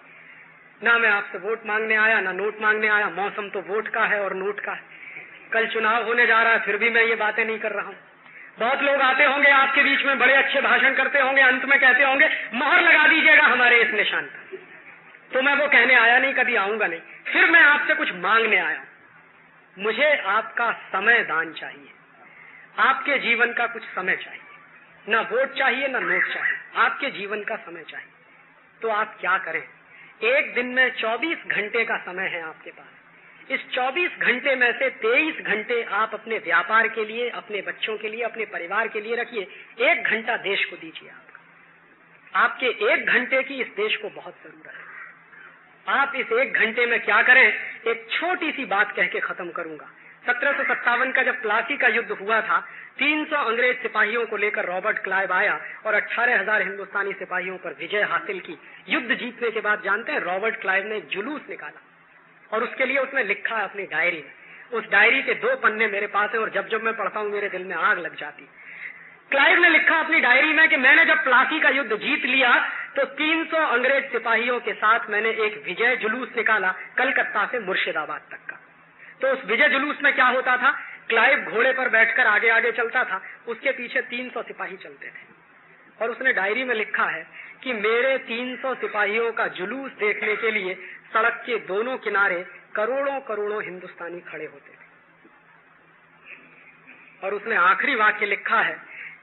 ना मैं आपसे वोट मांगने आया, ना नोट मांगने आया। मौसम तो वोट का है और नोट का है। कल चुनाव होने जा रहा है, फिर भी मैं ये बातें नहीं कर रहा हूँ। बहुत लोग आते होंगे आपके बीच में, बड़े अच्छे भाषण करते होंगे, अंत में कहते होंगे मोहर लगा दीजिएगा हमारे इस निशान पर। तो मैं वो कहने आया नहीं, कभी आऊंगा नहीं। फिर मैं आपसे कुछ मांगने आया। मुझे आपका समय दान चाहिए, आपके जीवन का कुछ समय चाहिए। ना वोट चाहिए, ना नोट चाहिए, आपके जीवन का समय चाहिए। तो आप क्या करें? एक दिन में 24 घंटे का समय है आपके पास। इस 24 घंटे में से 23 घंटे आप अपने व्यापार के लिए, अपने बच्चों के लिए, अपने परिवार के लिए रखिए। 1 घंटा देश को दीजिए। आपके 1 घंटे की इस देश को बहुत जरूरत है। आप इस 1 घंटे में क्या करें? एक छोटी सी बात कह के खत्म करूंगा। 1757 का जब प्लासी का युद्ध हुआ था, 300 अंग्रेज सिपाहियों को लेकर रॉबर्ट क्लाइव आया और 18,000 हिंदुस्तानी सिपाहियों पर विजय हासिल की। युद्ध जीतने के बाद जानते हैं, रॉबर्ट क्लाइव ने एक जुलूस निकाला और उसके लिए उसने लिखा है अपनी डायरी में। उस डायरी के 2 पन्ने मेरे पास है और जब जब मैं पढ़ता हूँ मेरे दिल में आग लग जाती। क्लाइव ने लिखा अपनी डायरी में कि मैंने जब प्लासी का युद्ध जीत लिया तो 300 अंग्रेज सिपाहियों के साथ मैंने एक विजय जुलूस निकाला, कलकत्ता से मुर्शिदाबाद तक का। तो उस विजय जुलूस में क्या होता था? क्लाइव घोड़े पर बैठकर आगे आगे चलता था, उसके पीछे 300 सिपाही चलते थे। और उसने डायरी में लिखा है कि मेरे 300 सिपाहियों का जुलूस देखने के लिए सड़क के दोनों किनारे करोड़ों करोड़ों हिंदुस्तानी खड़े होते थे। और उसने आखिरी वाक्य लिखा है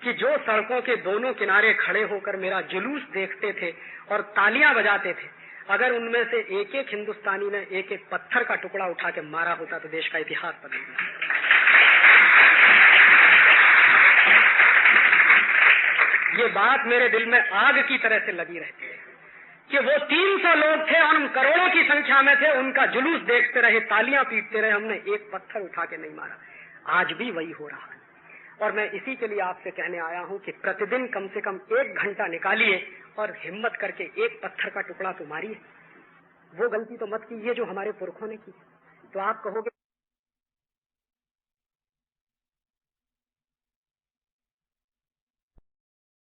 कि जो सड़कों के दोनों किनारे खड़े होकर मेरा जुलूस देखते थे और तालियां बजाते थे, अगर उनमें से एक एक हिंदुस्तानी ने एक एक पत्थर का टुकड़ा उठा के मारा होता तो देश का इतिहास बदल गया। ये बात मेरे दिल में आग की तरह से लगी रहती है कि वो 300 लोग थे और हम करोड़ों की संख्या में थे, उनका जुलूस देखते रहे, तालियां पीटते रहे, हमने एक पत्थर उठा के नहीं मारा। आज भी वही हो रहा है। और मैं इसी के लिए आपसे कहने आया हूं कि प्रतिदिन कम से कम 1 घंटा निकालिए और हिम्मत करके एक पत्थर का टुकड़ा तो मारिए। वो गलती तो मत कीजिए जो हमारे पुरखों ने की। तो आप कहोगे